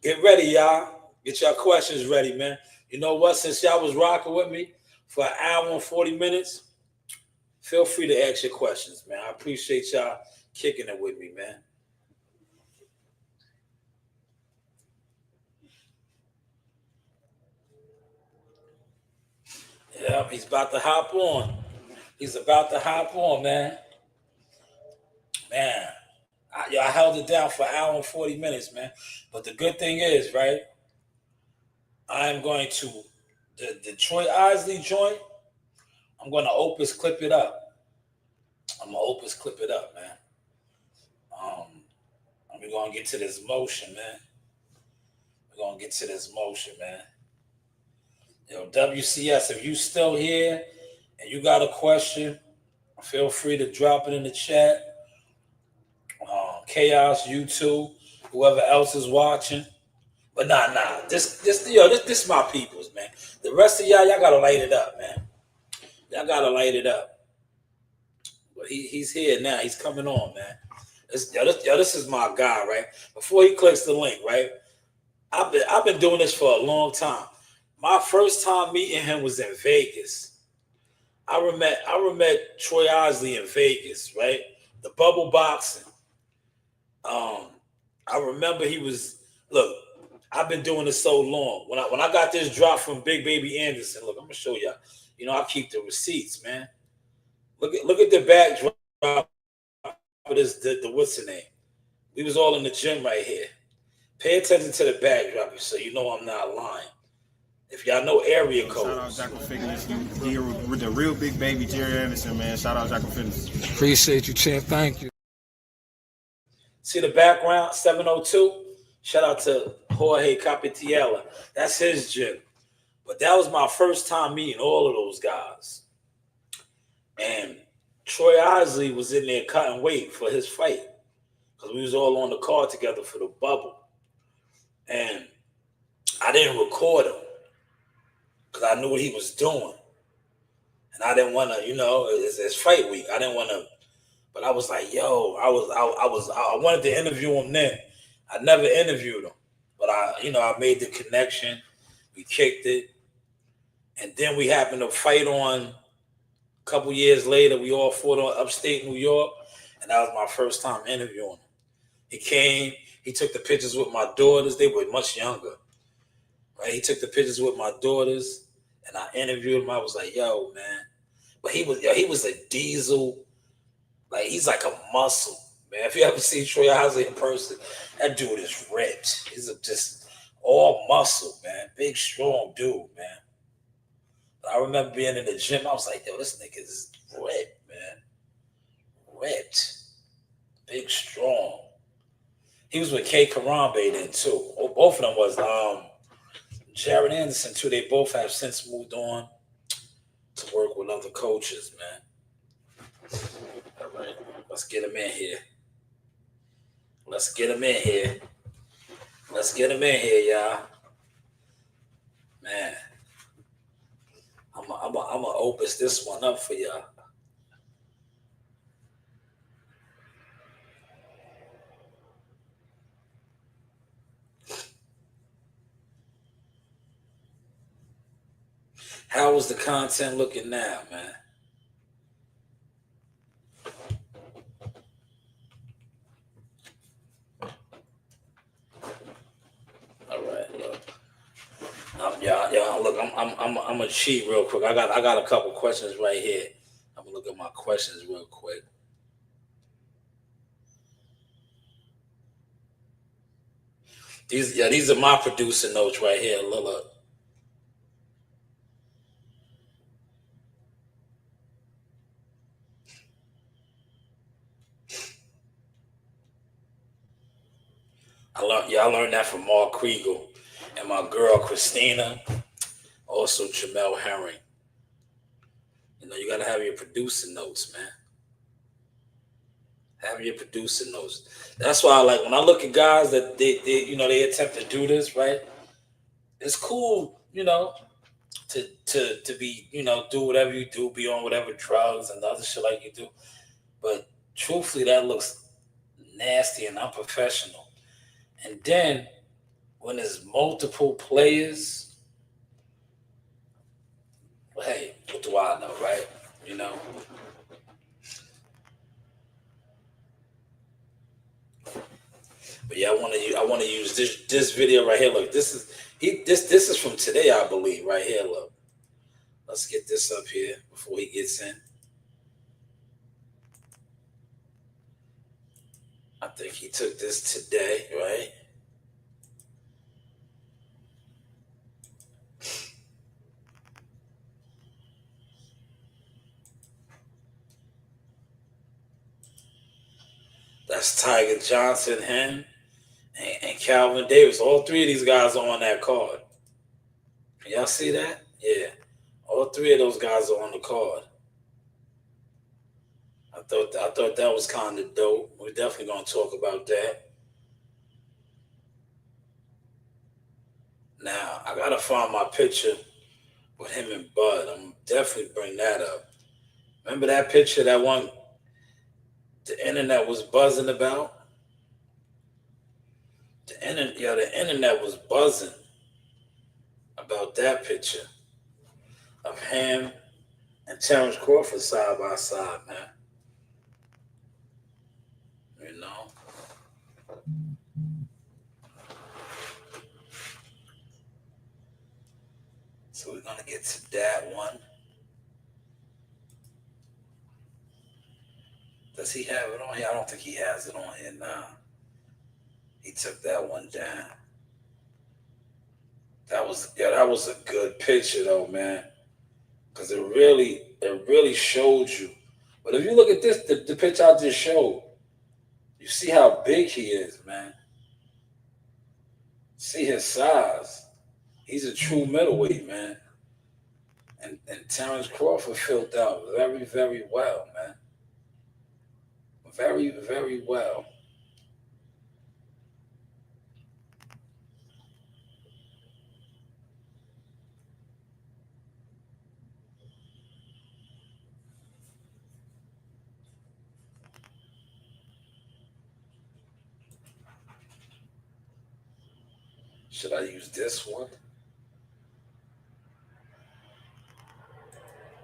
Get ready, y'all. Get your questions ready, man. You know what? Since y'all was rocking with me for an hour and 40 minutes, feel free to ask your questions, man. I appreciate y'all kicking it with me, man. Yeah, he's about to hop on. Man. Man, I held it down for an hour and 40 minutes, man. But the good thing is, right, I'm going to, the Troy Isley joint, I'm going to Opus clip it up. I'm going to Opus clip it up, man. And we're going to get to this motion, man. We're going to get to this motion, man. WCS, if you still here and you got a question, feel free to drop it in the chat. Chaos, YouTube, whoever else is watching. But nah. This my peoples, man. The rest of y'all gotta light it up, man. Y'all gotta light it up. But he's here now. He's coming on, man. This is my guy, right? Before he clicks the link, right? I've been doing this for a long time. My first time meeting him was in Vegas. I met Troy Isley in Vegas, right? The bubble boxing. I remember he was, look, I've been doing this so long. When I got this drop from Big Baby Anderson, look, I'm gonna show y'all. I keep the receipts, man. Look at the backdrop of this, the what's the name? We was all in the gym right here. Pay attention to the backdrop so you know I'm not lying. If y'all know area codes. Shout out Jackal Fitness. You with the real Big Baby Jerry Anderson, man. Shout out Jackal Fitness. Appreciate you, champ. Thank you. See the background, 702? Shout out to Jorge Capitiella. That's his gym. But that was my first time meeting all of those guys. And Troy Isley was in there cutting weight for his fight because we was all on the card together for the bubble. And I didn't record him because I knew what he was doing. And I didn't want to, it's fight week. I didn't want to. But I was like, yo, I wanted to interview him then. I never interviewed him, but I made the connection. We kicked it, and then we happened to fight on. A couple years later, we all fought on upstate New York, and that was my first time interviewing him. He came. He took the pictures with my daughters. They were much younger, right? He took the pictures with my daughters, and I interviewed him. I was like, yo, man, but he was a diesel. Like, he's like a muscle, man. If you ever see Troy Isley in person, that dude is ripped. He's just all muscle, man. Big, strong dude, man. But I remember being in the gym. I was like, yo, this nigga is ripped, man. Ripped. Big, strong. He was with K. Karambe then, too. Both of them was Jared Anderson, too. They both have since moved on to work with other coaches, man. All right, let's get him in here. Let's get him in here. Let's get him in here, y'all. Man, I'm gonna opus this one up for y'all. How is the content looking now, man? Y'all, look, I'm gonna cheat real quick. I got a couple questions right here. I'm gonna look at my questions real quick. These are my producer notes right here. Look. I learned that from Mark Kriegel and my girl Christina, also Jamel Herring. You gotta have your producer notes, man. Have your producer notes. That's why I like when I look at guys that they attempt to do this, right? It's cool, to be, do whatever you do, be on whatever drugs and other shit like you do. But truthfully, that looks nasty and unprofessional. And then when there's multiple players, well, hey, what do I know, right? But yeah, I want to use this video right here. Look, this is from today, I believe, right here. Look, let's get this up here before he gets in. I think he took this today, right? That's Tiger Johnson, him, and Calvin Davis. All three of these guys are on that card. Y'all see that? Yeah. All three of those guys are on the card. I thought that was kind of dope. We're definitely gonna talk about that. Now I gotta find my picture with him and Bud. I'm definitely bring that up. Remember that picture, that one the internet was buzzing about? The internet was buzzing about that picture of him and Terrence Crawford side by side, man. You know? So we're gonna get to that one. Does he have it on here? I don't think he has it on here now. He took that one down. That was a good picture though, man. Because it really showed you. But if you look at this, the picture I just showed, you see how big he is, man. See his size. He's a true middleweight, man. And Terrence Crawford filled out very, very well, man. Very, very well. Should I use this one?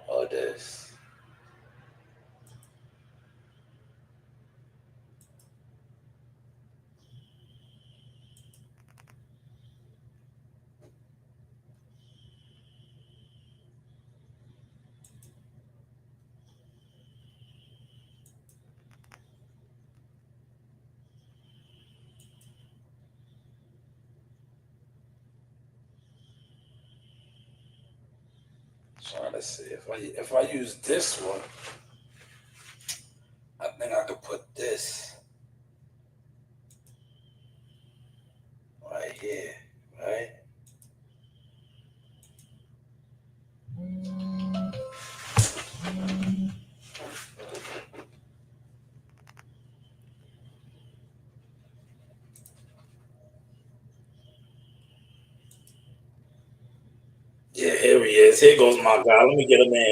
Or this? Trying to see if I use this one, I think I could put this right here, right? Yeah, here he is. Here goes my guy. Let me get him in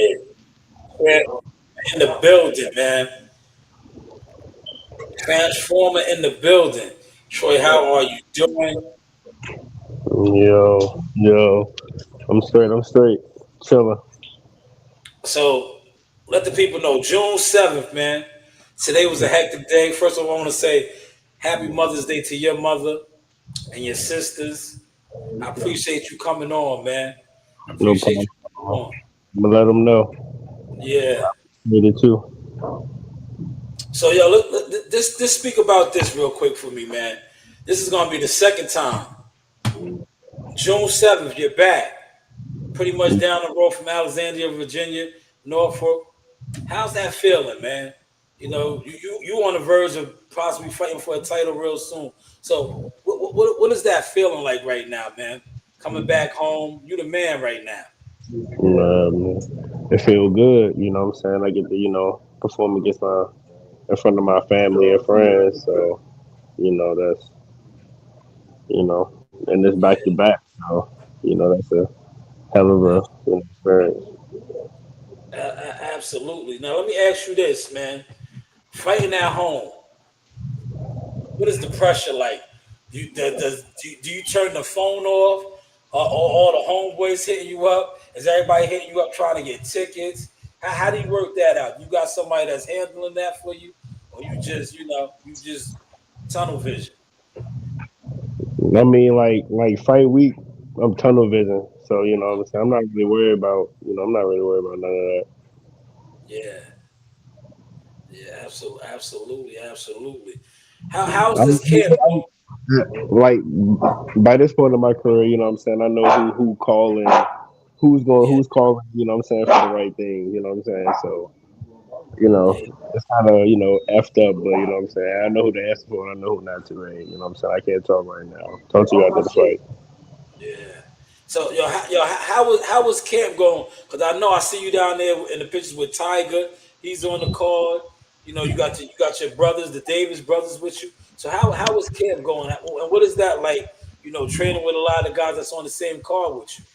here. In the building, man. Transformer in the building. Troy, how are you doing? Yo, I'm straight, chilling. So let the people know, June 7th, man. Today was a hectic day. First of all, I want to say happy Mother's Day to your mother and your sisters. I appreciate you coming on, man. I No appreciate problem. you coming on. I'm gonna let them know. Yeah. Need it too. So, yo, let's speak about this real quick for me, man. This is going to be the second time. June 7th, you're back. Pretty much down the road from Alexandria, Virginia, Norfolk. How's that feeling, man? You know, you on the verge of possibly fighting for a title real soon. So, what is that feeling like right now, man? Coming back home, you the man right now. It feel good, you know what I'm saying? I get to, perform against in front of my family and friends. So, that's and it's back to back. So, that's a hell of a experience. Absolutely. Now, let me ask you this, man. Fighting at home, what is the pressure like? Do you turn the phone off? Or all the homeboys hitting you up? Is everybody hitting you up trying to get tickets? How do you work that out? You got somebody that's handling that for you? Or you just tunnel vision? I mean, like fight week, I'm tunnel vision. So, what I'm saying? I'm not really worried about, I'm not really worried about none of that. Yeah. Yeah, absolutely. How's I'm this camp going? like by this point in my career, you know what I'm saying, I know who calling, Yeah, who's calling, you know what I'm saying, for the right thing, you know what I'm saying? So, you know, yeah, it's kind of, you know, effed up, but you know what I'm saying? I know who to ask for and I know who not to, right? You know what I'm saying? I can't talk right now. Talk to you after the fight. yeah. So how was camp going? Because I know I see you down there in the pictures with Tiger. He's on the card. You got your brothers, the Davis brothers, with you. So how is camp going? And what is that like? Training with a lot of guys that's on the same card with you.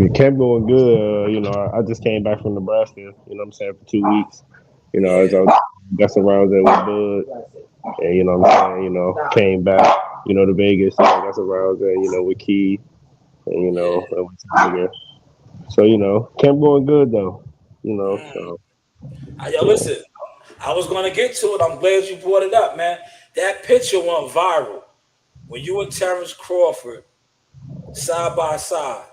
It kept going good. You know, I just came back from Nebraska, you know what I'm saying, for 2 weeks. You know, as Yeah, I was messing around there with Bud. And you know what I'm saying, you know, came back, you know, to Vegas, and I got some rounds there, you know, with Key and yeah. and with Tiger. So, you know, camp going good though. You know, Mm. so Yo, yeah. listen. I was gonna get to it. I'm glad you brought it up, man. That picture went viral when you and Terrence Crawford side by side.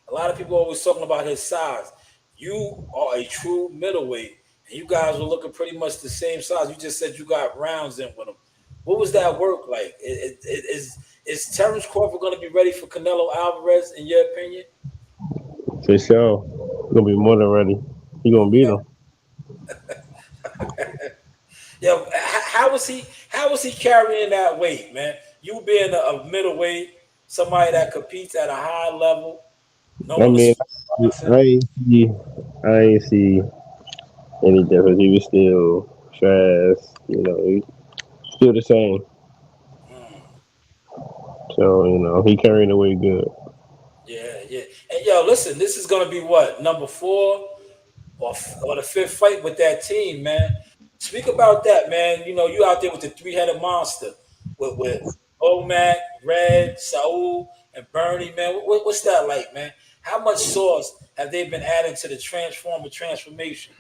A lot of people always talking about his size. You are a true middleweight, and you guys were looking pretty much the same size. You just said you got rounds in with him. What was that work like? Is Terrence Crawford going to be ready for Canelo Alvarez, in your opinion? For sure. Gonna be more than ready. You gonna beat him. Yeah, how was he? How was he carrying that weight, man? You being a middleweight, somebody that competes at a high level, I knowing the mean, sport boxing. I ain't see, I ain't see any difference. He was still fast, you know, he still the same. Mm. So, you know, he carrying the weight good. Yeah, yeah. And yo, listen, this is gonna be what, number four or the fifth fight with that team, man. Speak about that, man. You out there with the three-headed monster with Omac, Red, Saul, and Bernie, man. What's that like, man? How much sauce have they been adding to the transformation?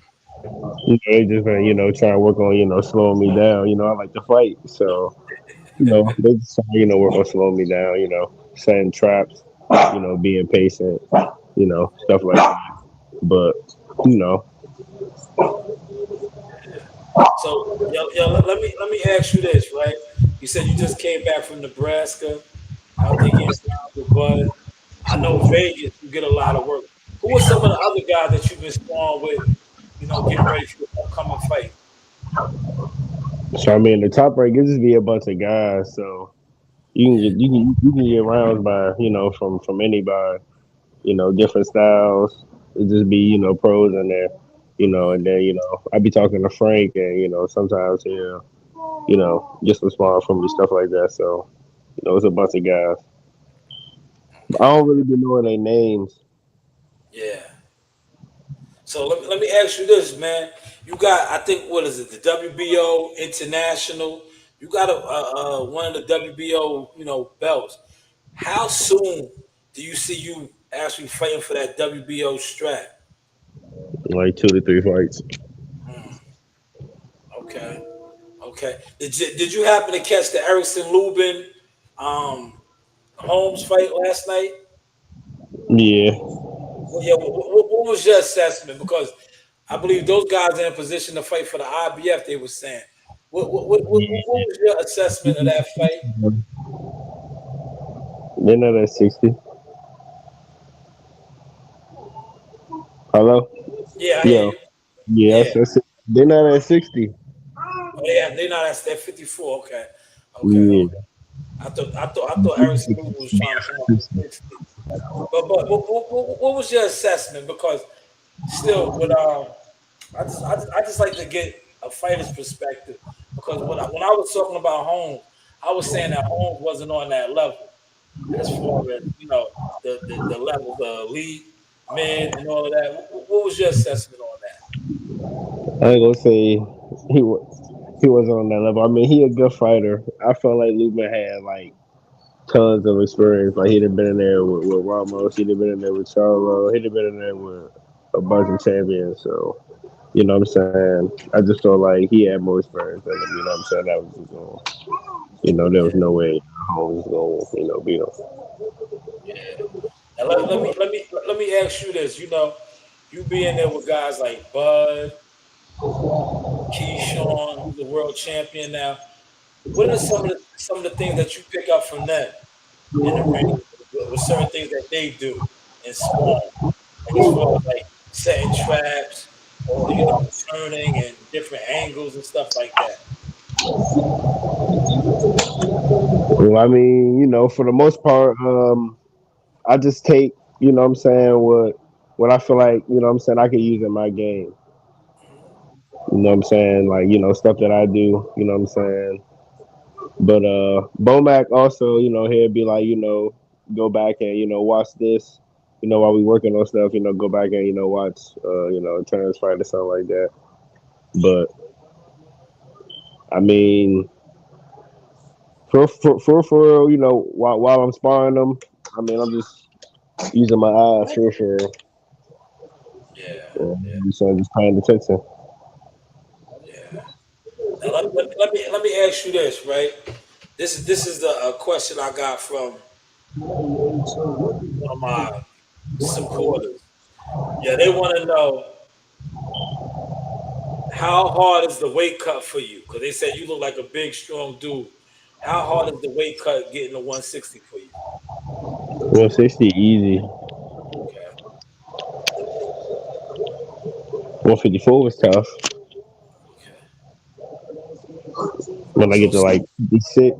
You know, they just been, you know, trying to work on, you know, slowing me down. You know, I like to fight. So, you know, they just trying, you know, work on slowing me down, you know, setting traps, you know, being patient, you know, stuff like that. But, you know, So, let me ask you this, right? You said you just came back from Nebraska, out there getting rounds with Bud. I know Vegas, you get a lot of work. Who are some of the other guys that you've been sparring with, getting ready for your upcoming fight? so I mean, the top rank it just be a bunch of guys. So Yeah, you can get rounds by, you know, from anybody, you know, different styles. It just be, you know, pros in there, you know, and then, you know, I be talking to Frank and, you know, sometimes he'll, you know, get some small from me, stuff like that. So, you know, it's a bunch of guys. But I okay. don't really be knowing their names. Yeah. So let me ask you this, man. You got, I think, what is it, the WBO International? You got one of the WBO, belts. How soon do you see you actually fighting for that WBO strap? Like 2 to 3 fights. Hmm, okay, okay. Did you happen to catch the Erickson Lubin um, Holmes fight last night? Yeah. Well, yeah. What was your assessment? Because I believe those guys are in position to fight for the IBF. They were saying. What was your assessment of that fight? They're not at 60. Hello? Yeah, I hear Yo. you. Yeah, Yeah. that's it. They're not at 60. Oh, yeah, they're not at that 54. Okay. Okay. Yeah. Okay. I thought Erickson Lubin was trying to come up with 60. But what was your assessment? Because still, I just like to get a fighter's perspective. Because when I was talking about Holmes, I was saying that Holmes wasn't on that level as far as the level, the elite, mid, and all of that. What was your assessment on that? I ain't gonna say he was on that level. I mean, he a good fighter. I felt like Lubin had like tons of experience. Like he'd have been in there with Ramos. He'd have been in there with Charlo. He'd have been in there with a bunch of champions. So you know what I'm saying. I just felt like he had more experience than him. You know what I'm saying. That was just going. You know, there was Yeah, no way Holmes was going. You know, beat him. yeah. Now let me ask you this. You being there with guys like Bud, Keyshawn, who's a world champion now. What are some of the things that you pick up from them in the ring with certain things that they do in sparring, like as far as like setting traps or turning and different angles and stuff like that. Well, I mean, for the most part, I just take, what I'm saying, what I feel like, what I'm saying, I can use in my game. You know what I'm saying? Like, stuff that I do, you know what I'm saying? But Bomac also, he'd be like, go back and, watch this, while we working on stuff, go back and, watch Terrence fight or something like that. But I mean, for real, while I'm sparring them, I mean, I'm just using my eyes for real. Yeah. So just paying attention. Yeah. Now let me ask you this, right? This is the question I got from one of my supporters. Yeah, they want to know how hard is the weight cut for you? Because they said you look like a big, strong dude. How hard is the weight cut getting to 160 for you? 160 easy. Okay. 154 was tough. Okay. When I get to like 56,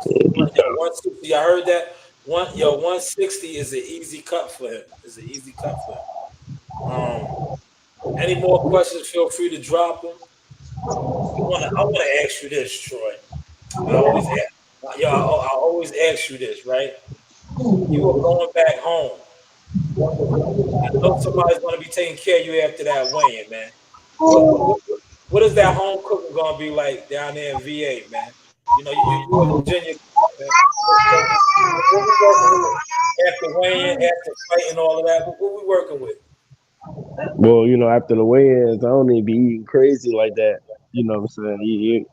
it'd be Yo, tough. 160. I heard that. 160 is an easy cut for him. It's an easy cut for him. Any more questions? Feel free to drop them. I wanna ask you this, Troy. I always ask you this, right? You are going back home. I know somebody's gonna be taking care of you after that weigh-in, man. What is that home cooking gonna be like down there in VA, man? You a Virginia, man. What we working with after weigh-in, after fighting all of that? What we working with? Well, after the weigh-ins, I don't even be eating crazy like that. You know what I'm saying?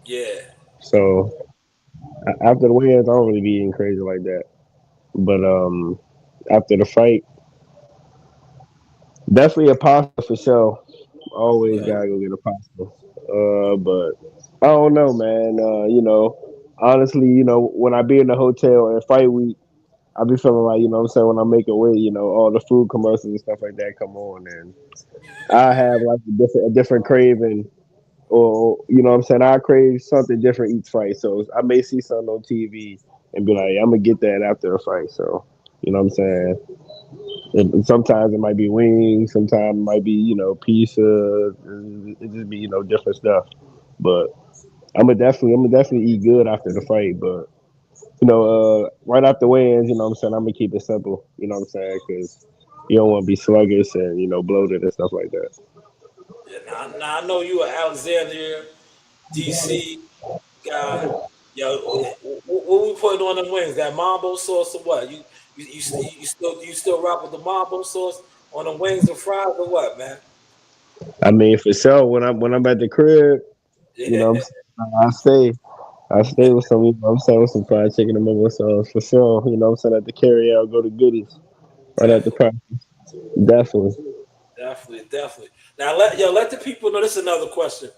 Yeah, So after the weigh-ins, I don't really be eating crazy like that. But after the fight, definitely a pasta for sure. Always okay. gotta go get a pasta. But I don't know, man. Honestly, when I be in the hotel and fight week, I be feeling like, what I'm saying, when I make a weight, all the food commercials and stuff like that come on, and I have like a different craving, or what I'm saying, I crave something different each fight. So I may see something on TV and be like, I'm gonna get that after a fight. So what I'm saying. And sometimes it might be wings, sometimes it might be, pizza. It just be, different stuff. But I'm gonna definitely eat good after the fight. But right after weigh-ins, what I'm saying, I'm gonna keep it simple. You know what I'm saying? Because you don't want to be sluggish and bloated and stuff like that. Yeah, now I know you are Alexandria, DC guy. Yo, what we putting on them wings? That mambo sauce or what? You still rock with the mambo sauce on the wings and fries or what, man? I mean, for sure, when I'm at the crib, Yeah, I stay. I stay with some, I'm saying, with some fried chicken and mumbo sauce for sure. I'm saying, at the carry out, go to goodies right at the definitely, price. Definitely. definitely. Now let the people know. This is another question.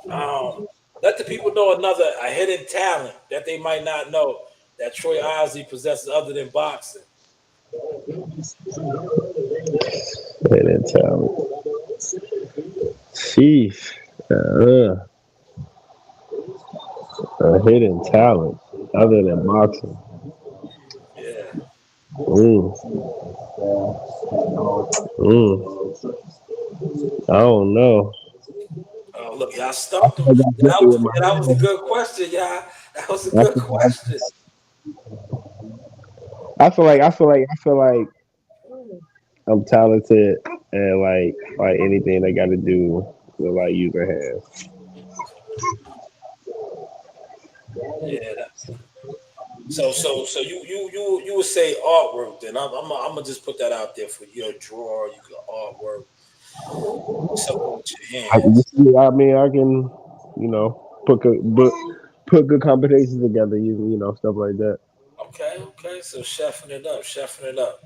Um, let the people know a hidden talent that they might not know that Troy Isley possesses other than boxing. Hidden talent. Sheesh. Uh, a hidden talent other than boxing. Yeah. Mm, mm. I don't know. Oh, look, y'all stumped him. I got Yeah, good with my that was a hands. good question, y'all. That was a I good feel, question. I feel like I'm talented and like anything they got to do with like using hands. Yeah. So you would say artwork then. I'm gonna just put that out there for your drawer. You could artwork something with your hands. I mean, I can, put good combinations together using stuff like that. Okay. So chefing it up.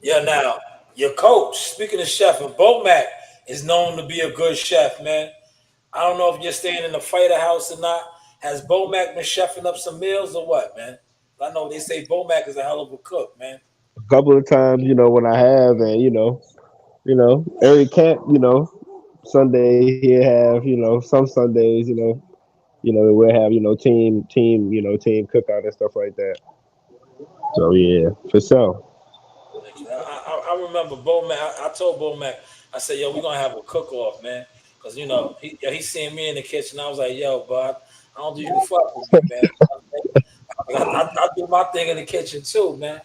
Yeah. Now Your coach, speaking of chef, and Bomac is known to be a good chef, man. I don't know if you're staying in the fighter house or not. Has Bomac been chefing up some meals or what, man? I know they say Bomac is a hell of a cook, man. A couple of times, when I have, and every camp, Sunday he'll have, some Sundays, we'll have, team cookout and stuff like that. So yeah, for sure. I remember Bomac. I told Bomac, I said, yo, we're gonna have a cook off, man. Cause he seen me in the kitchen. I was like, yo, bud, I don't think you can fuck with me, man. I do my thing in the kitchen too, man.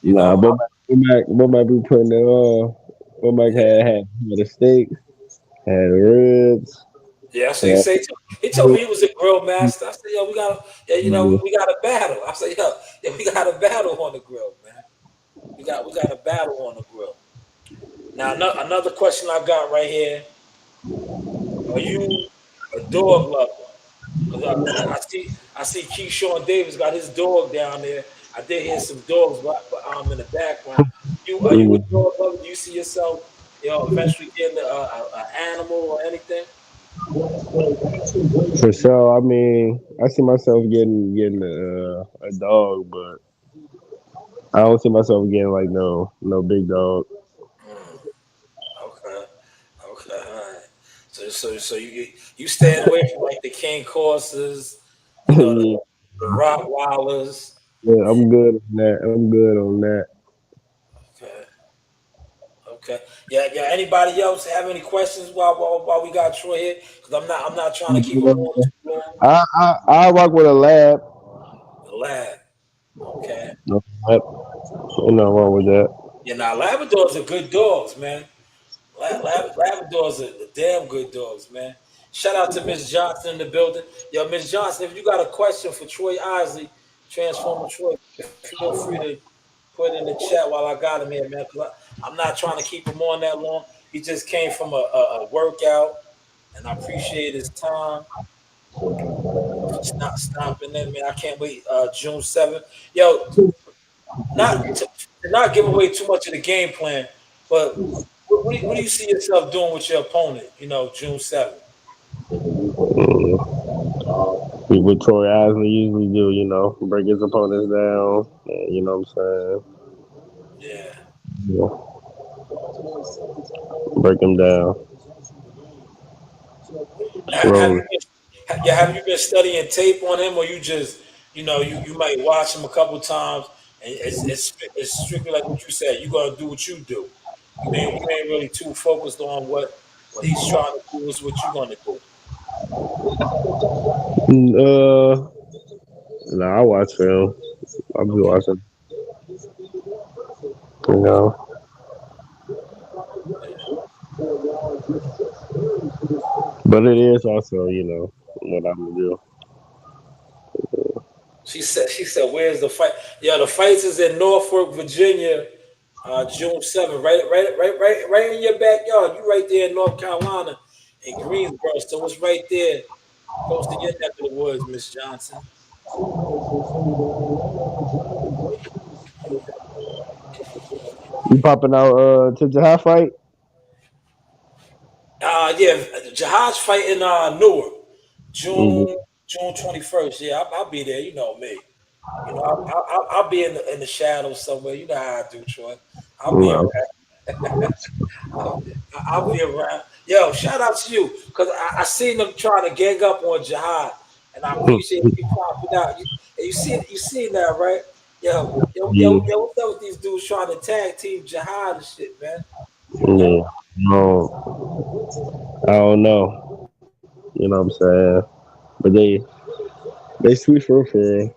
You Nah, know, but might be putting it on. But Mike yeah, had the steak, had the ribs, yeah. So had he told me he was a grill master. I said, yo, we got, yeah, we got a battle. I said, yo, yeah, we got a battle on the grill, man. We got a battle on the grill. Now another question I got right here: are you a dog lover? Because I see Keyshawn Davis got his dog down there. I did hear some dogs, but in the background. Are you a dog lover? Do you see yourself, eventually getting an animal or anything? for sure. I mean, I see myself getting a dog, but I don't see myself getting like no big dog. Mm, okay, okay, all right. So you staying away from like the cane courses, the Yeah, Rottweilers. yeah, I'm good on that. I'm good on that. Okay. Okay. Yeah. Yeah. Anybody else have any questions while we got Troy here? Because I'm not trying to keep him on too long. I rock with a lab. The lab. Okay. No, ain't nothing wrong with that. Yeah. Now Labradors are good dogs, man. Labradors are damn good dogs, man. Shout out to Miss Johnson in the building. Yo, Miss Johnson, if you got a question for Troy Isley, Transformer Troy, feel free to put it in the chat while I got him here, man. Because I'm not trying to keep him on that long. He just came from a workout, and I appreciate his time for not stopping in, man. I can't wait. June 7th. Yo, not give away too much of the game plan, but what do you see yourself doing with your opponent? June 7th. Mm. What Troy Isley usually do, break his opponents down. And, you know what I'm saying? Yeah. Yeah, break them down. Have Roll. you been studying tape on him, or you just you might watch him a couple times, and it's strictly like what you said. You gonna do what you do. You ain't really too focused on what he's trying to do is what you gonna do. Uh, I watch film. I'll be Okay. watching. You know, but it is also, what I'm gonna do. She said, where's the fight? Yeah, the fights is in Norfolk, Virginia, June 7th. Right in your backyard. You right there in North Carolina in Greensboro. So it's right there, close to your neck of the woods, Miss Johnson. You popping out to the half fight? Yeah, Jihad's fighting Newark, Mm-hmm. June 21st. Yeah, I'll be there. You know me. I'll be in the shadows somewhere. You know how I do, Troy. I'll be Well, around. I'll, I'll be around. Yo, shout out to you because I seen them trying to gang up on Jihad, and I appreciate you popping out. You see that, right? yeah, What's up with these dudes trying to tag team Jihad and shit, man? You know? yeah. No, I don't know. You know what I'm saying? But they sweet for real.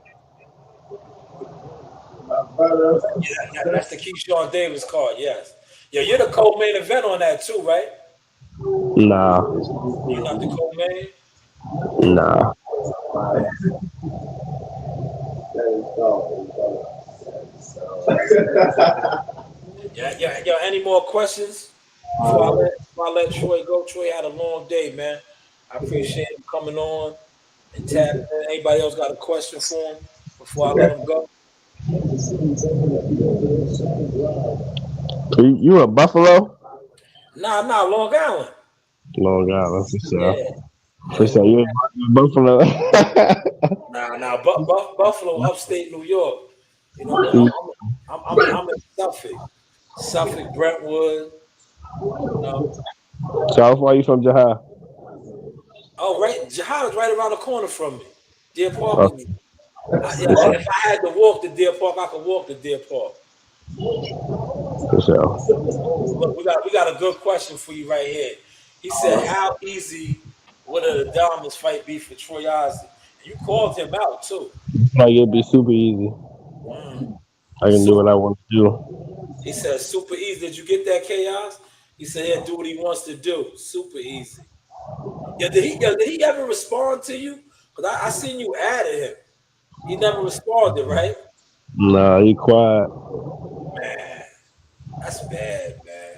Yeah, that's the Keyshawn Davis card. Yes. Yeah, you're the co-main event on that too, right? Nah, You're not the co-main. nah. Yeah, yeah, yeah. Any more questions before I let Troy go? Troy had a long day, man. I appreciate him coming on and tapping in. Anybody else got a question for him before I let him go? You in Buffalo? Nah, Long Island. Long Island, for sure. Yeah, For yeah. sure. You in Buffalo? Buffalo, upstate New York. You know, I'm in Suffolk, Brentwood. You know, So how far you from Jahai? oh right, Jihad is right around the corner from me. Deer Park Oh, is. Yeah, if I had to walk to Deer Park, I could walk to Deer Park. for sure. Oh, look, we got a good question for you right here. He said, "How easy would a Adamas fight be for Troy Isley?" And you called him out too. Like it'd be super easy. Mm. I can do what I want to do. He said, "Super easy." Did you get that, Chaos? He said, "He'll do what he wants to do. Super easy." Did he ever respond to you? Because I seen you added him. He never responded, right? Nah, he quiet. Man, that's bad, man.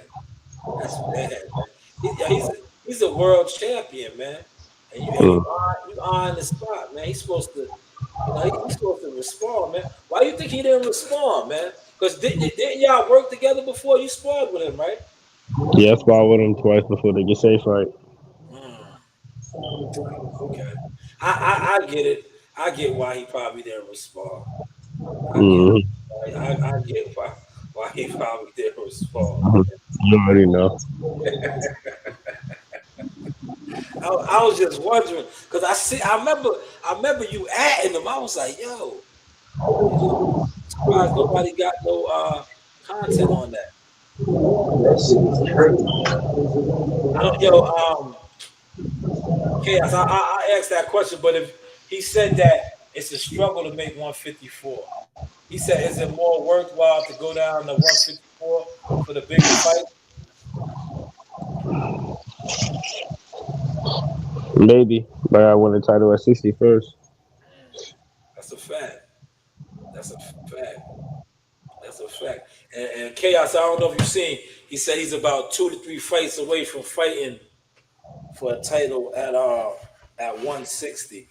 That's bad, man. He's a world champion, man. And Mm. you eyeing the spot, man. He's supposed to, he's supposed to respond, man. Why do you think he didn't respond, man? Because didn't y'all work together before you sparred with him, right? Yeah, I sparred with him twice before they get safe fight. Mm, okay, I get it. I get why he probably didn't respond. I get Mm. I get why he probably didn't respond. You already know. I was just wondering because I remember you adding him. I was like, yo, surprised nobody got no content on that. I don't, Chaos. I asked that question, but if he said that it's a struggle to make 154, he said, is it more worthwhile to go down to 154 for the bigger fight? Maybe, but I won the title at 60 first. That's a fact. That's a fact. That's a fact. And Chaos, I don't know if you've seen, he said he's about 2 to 3 fights away from fighting for a title at 160.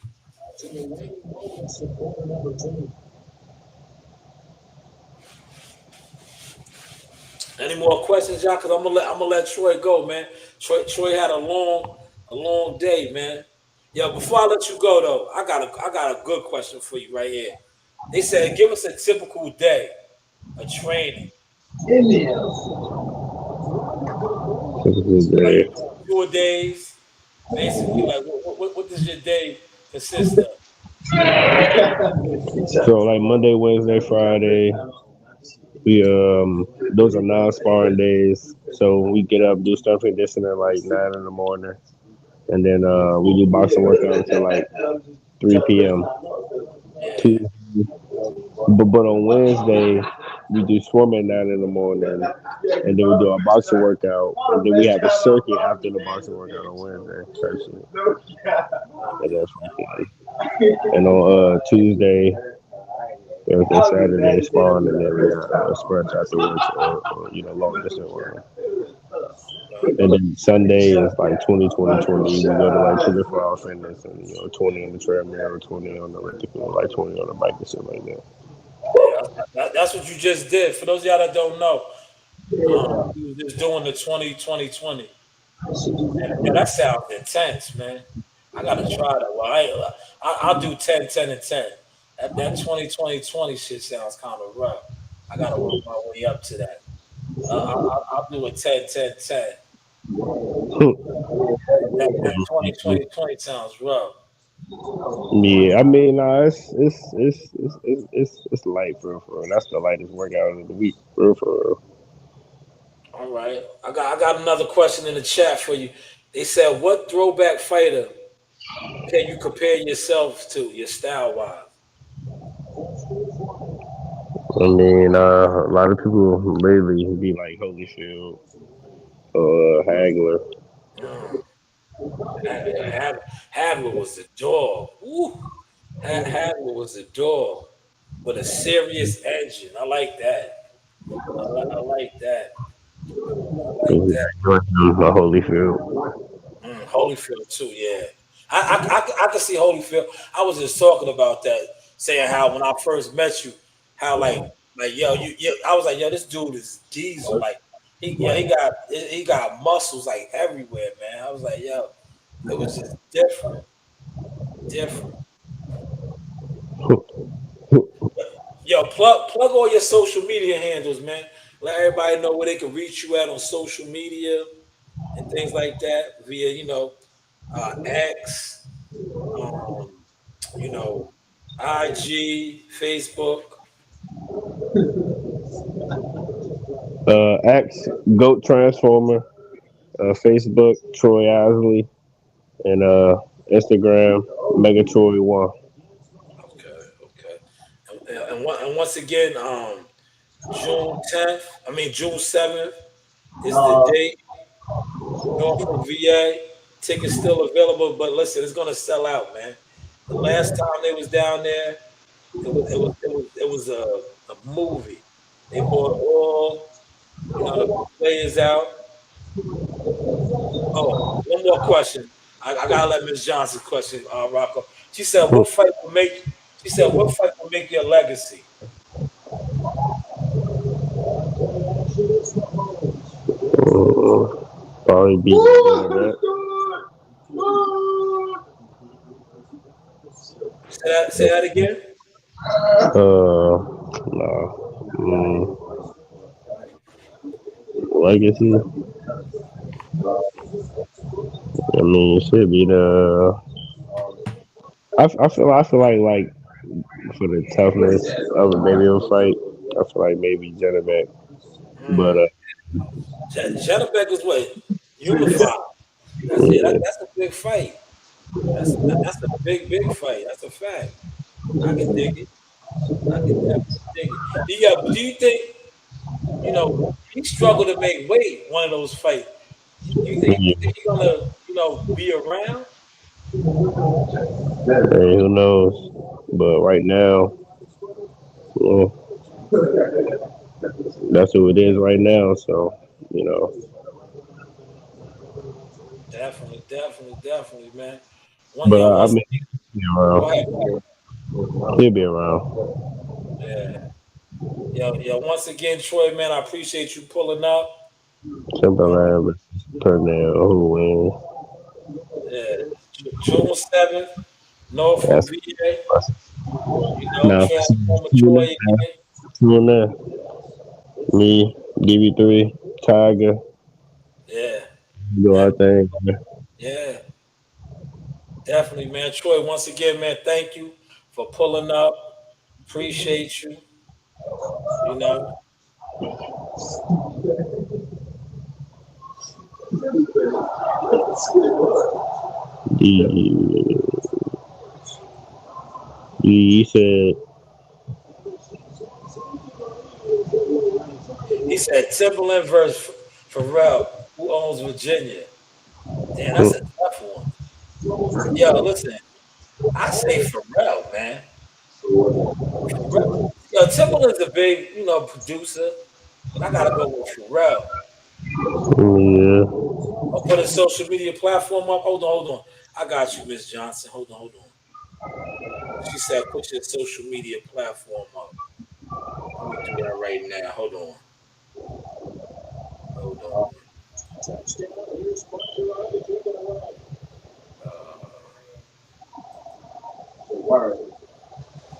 Any more questions, y'all? Cause I'm gonna let Troy go, man. Troy had a long day, man. Yo, before I let you go though, I got a good question for you right here. They said give us a typical day of training. Like you do 2 days, basically. Like what does your day consist of? So like Monday, Wednesday, Friday, we those are non-sparring days. So we get up, do strength conditioning like 9 in the morning, and then we do boxing workout until like 3 p.m. Yeah. Tuesday, but on Wednesday we do swimming 9 in the morning, and then we do our boxing workout, and then we have a circuit after the boxing workout on Wednesday. And that's weekend. And on Tuesday, Thursday, Saturday, sparring, and then we got a sprint afterwards, or long distance one. And then Sunday is like 20, 20, 20. We go to like 24-hour fitness and 20 on the treadmill, 20 on the elliptical, like 20 on the bike and shit like that. Yeah, that's what you just did. For those of y'all that don't know, he was just doing the 20, 20, 20. Yeah, that sounds intense, man. I gotta try that. Well, I'll do 10, 10, and 10. That 20, 20, 20 shit sounds kind of rough. I gotta work my way up to that. I'll do a 10, 10, 10. That 20, 20, 20 sounds rough. Yeah, I mean, it's light for real. That's the lightest workout of the week, for real. All right. I got another question in the chat for you. They said, what throwback fighter can you compare yourself to, your style wise? I mean, a lot of people lately be like Holyfield, Hagler. Hagler was the dog. Ooh. Hagler was a dog with a serious engine. I like that. I like that. I like that. Holyfield. Holyfield too, yeah. I can see Holyfield. I was just talking about that, saying how when I first met you, how like yo, I was like, yo, this dude is diesel. Like he got muscles like everywhere, man. I was like, yo, it was just different. Yo, plug all your social media handles, man. Let everybody know where they can reach you at on social media and things like that via, X, um, you know, IG, Facebook. X Goat Transformer, Facebook Troy Isley, and Instagram Megatroy1. Okay. And once again, June 7th is the date. Norfolk, VA. Tickets still available, but listen, it's gonna sell out, man. The last time they was down there, it was a movie. They bought all the players out. Oh, one more question. I gotta let Miss Johnson's question, Rocco. She said, "What fight will make?" She said, "What fight will make your legacy?" Probably be that. Say that again. No. Legacy. I mean, it should be the. I feel like for the toughness of maybe a fight, I feel like maybe Jennebeck. But Janabek is what unified. yeah, That's a big fight. That's a big fight. That's a fact. I can dig it. I can definitely dig it. Do you think he struggled to make weight one of those fights? You think he's gonna be around? hey, who knows? But right now, well, that's who it is right now. So you know, Definitely, man. but I Once mean, again, he'll be go ahead. around. He'll be around. Once again, Troy, man, I appreciate you pulling up. Timberland versus Pernell. Who wins? Yeah, June 7th, Norfolk, That's VA. now. Transformer Troy again. Tuna, me, DB3, Tiger, Yeah, do our that, thing. yeah, definitely, man. Troy, once again, man, thank you for pulling up. Appreciate you. You know, You said he said Timberland versus Pharrell, who owns Virginia. Damn, that's a tough one. Yo, listen, I say Pharrell, man. Pharrell. Yo, Timberland's a big, producer, but I gotta go with Pharrell. yeah. I'll put a social media platform up. Hold on. I got you, Miss Johnson. Hold on. She said, put your social media platform up. Let me do that right now. Hold on.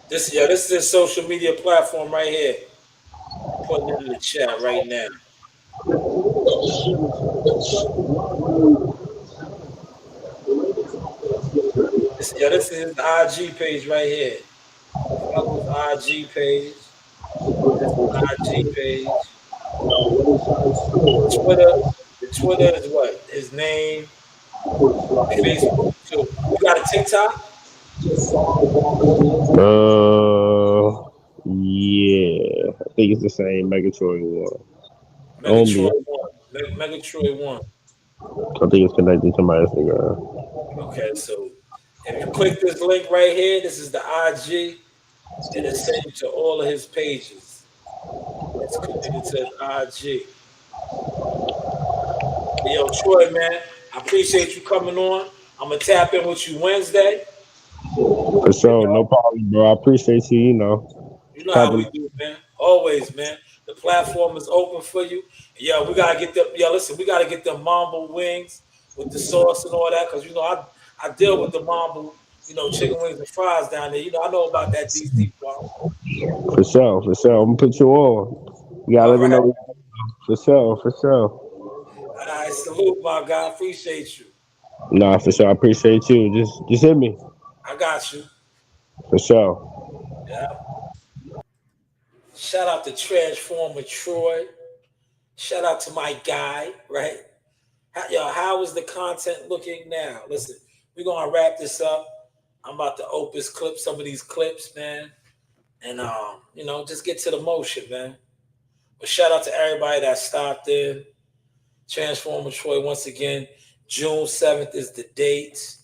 This is a social media platform right here. I'm putting it in the chat right now. This is the IG page right here. Follow his IG page. This is IG page. The Twitter is what? His name. Facebook too. You got a TikTok? Yeah. I think it's the same Megatroid one. Only, Megatroid One. Megatroid One. I think it's connected to my Instagram. Okay, so if you click this link right here, this is the IG. It'll send you to all of his pages. It's connected to his IG. Yo, Troy, man, I appreciate you coming on. I'm gonna tap in with you Wednesday. For You sure, know, no problem, bro. I appreciate you. you know how Tapping. we do, man. Always, man. The platform is open for you. Yeah, we gotta get them. Yeah, listen, we gotta get them mambo wings with the sauce and all that, because you know I deal with the mambo, chicken wings and fries down there. I know about that DC part. For sure. I'm gonna put you on. You gotta All let me right. know. For sure. All right, salute, my guy. Appreciate you. Nah, for sure. I appreciate you. Just hit me. I got you. For sure. Yeah. Shout out to Transformer Troy. Shout out to my guy, right? How is the content looking now? Listen, we're gonna wrap this up. I'm about to opus clip some of these clips, man. And just get to the motion, man. But shout out to everybody that stopped in. Transformer Troy, once again, June 7th is the date.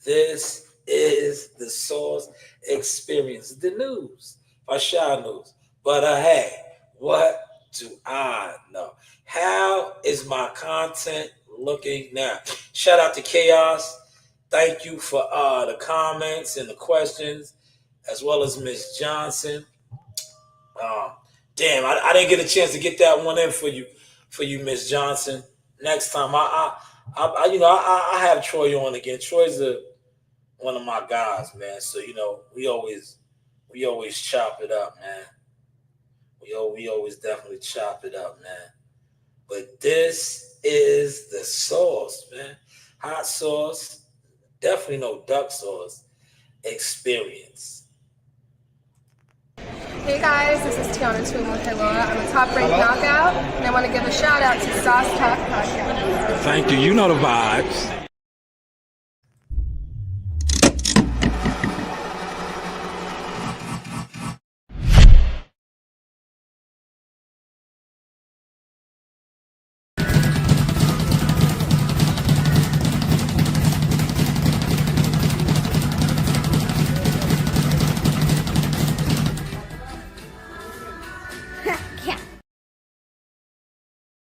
This is the Source Experience, the news by Shanewz. But hey, what do I know? How is my content looking now? Shout out to Chaos. Thank you for the comments and the questions, as well as Miss Johnson. Damn, I didn't get a chance to get that one in for you, Miss Johnson. Next time, I have Troy on again. Troy's one of my guys, man. So we always chop it up, man. We always definitely chop it up, man. But this is the sauce, man. Hot sauce, definitely no duck sauce experience. Hey guys, this is Tiana Tumo-Helora. I'm a top-ranked knockout, and I want to give a shout out to Sauce Talk Podcast. Thank you. You know the vibes.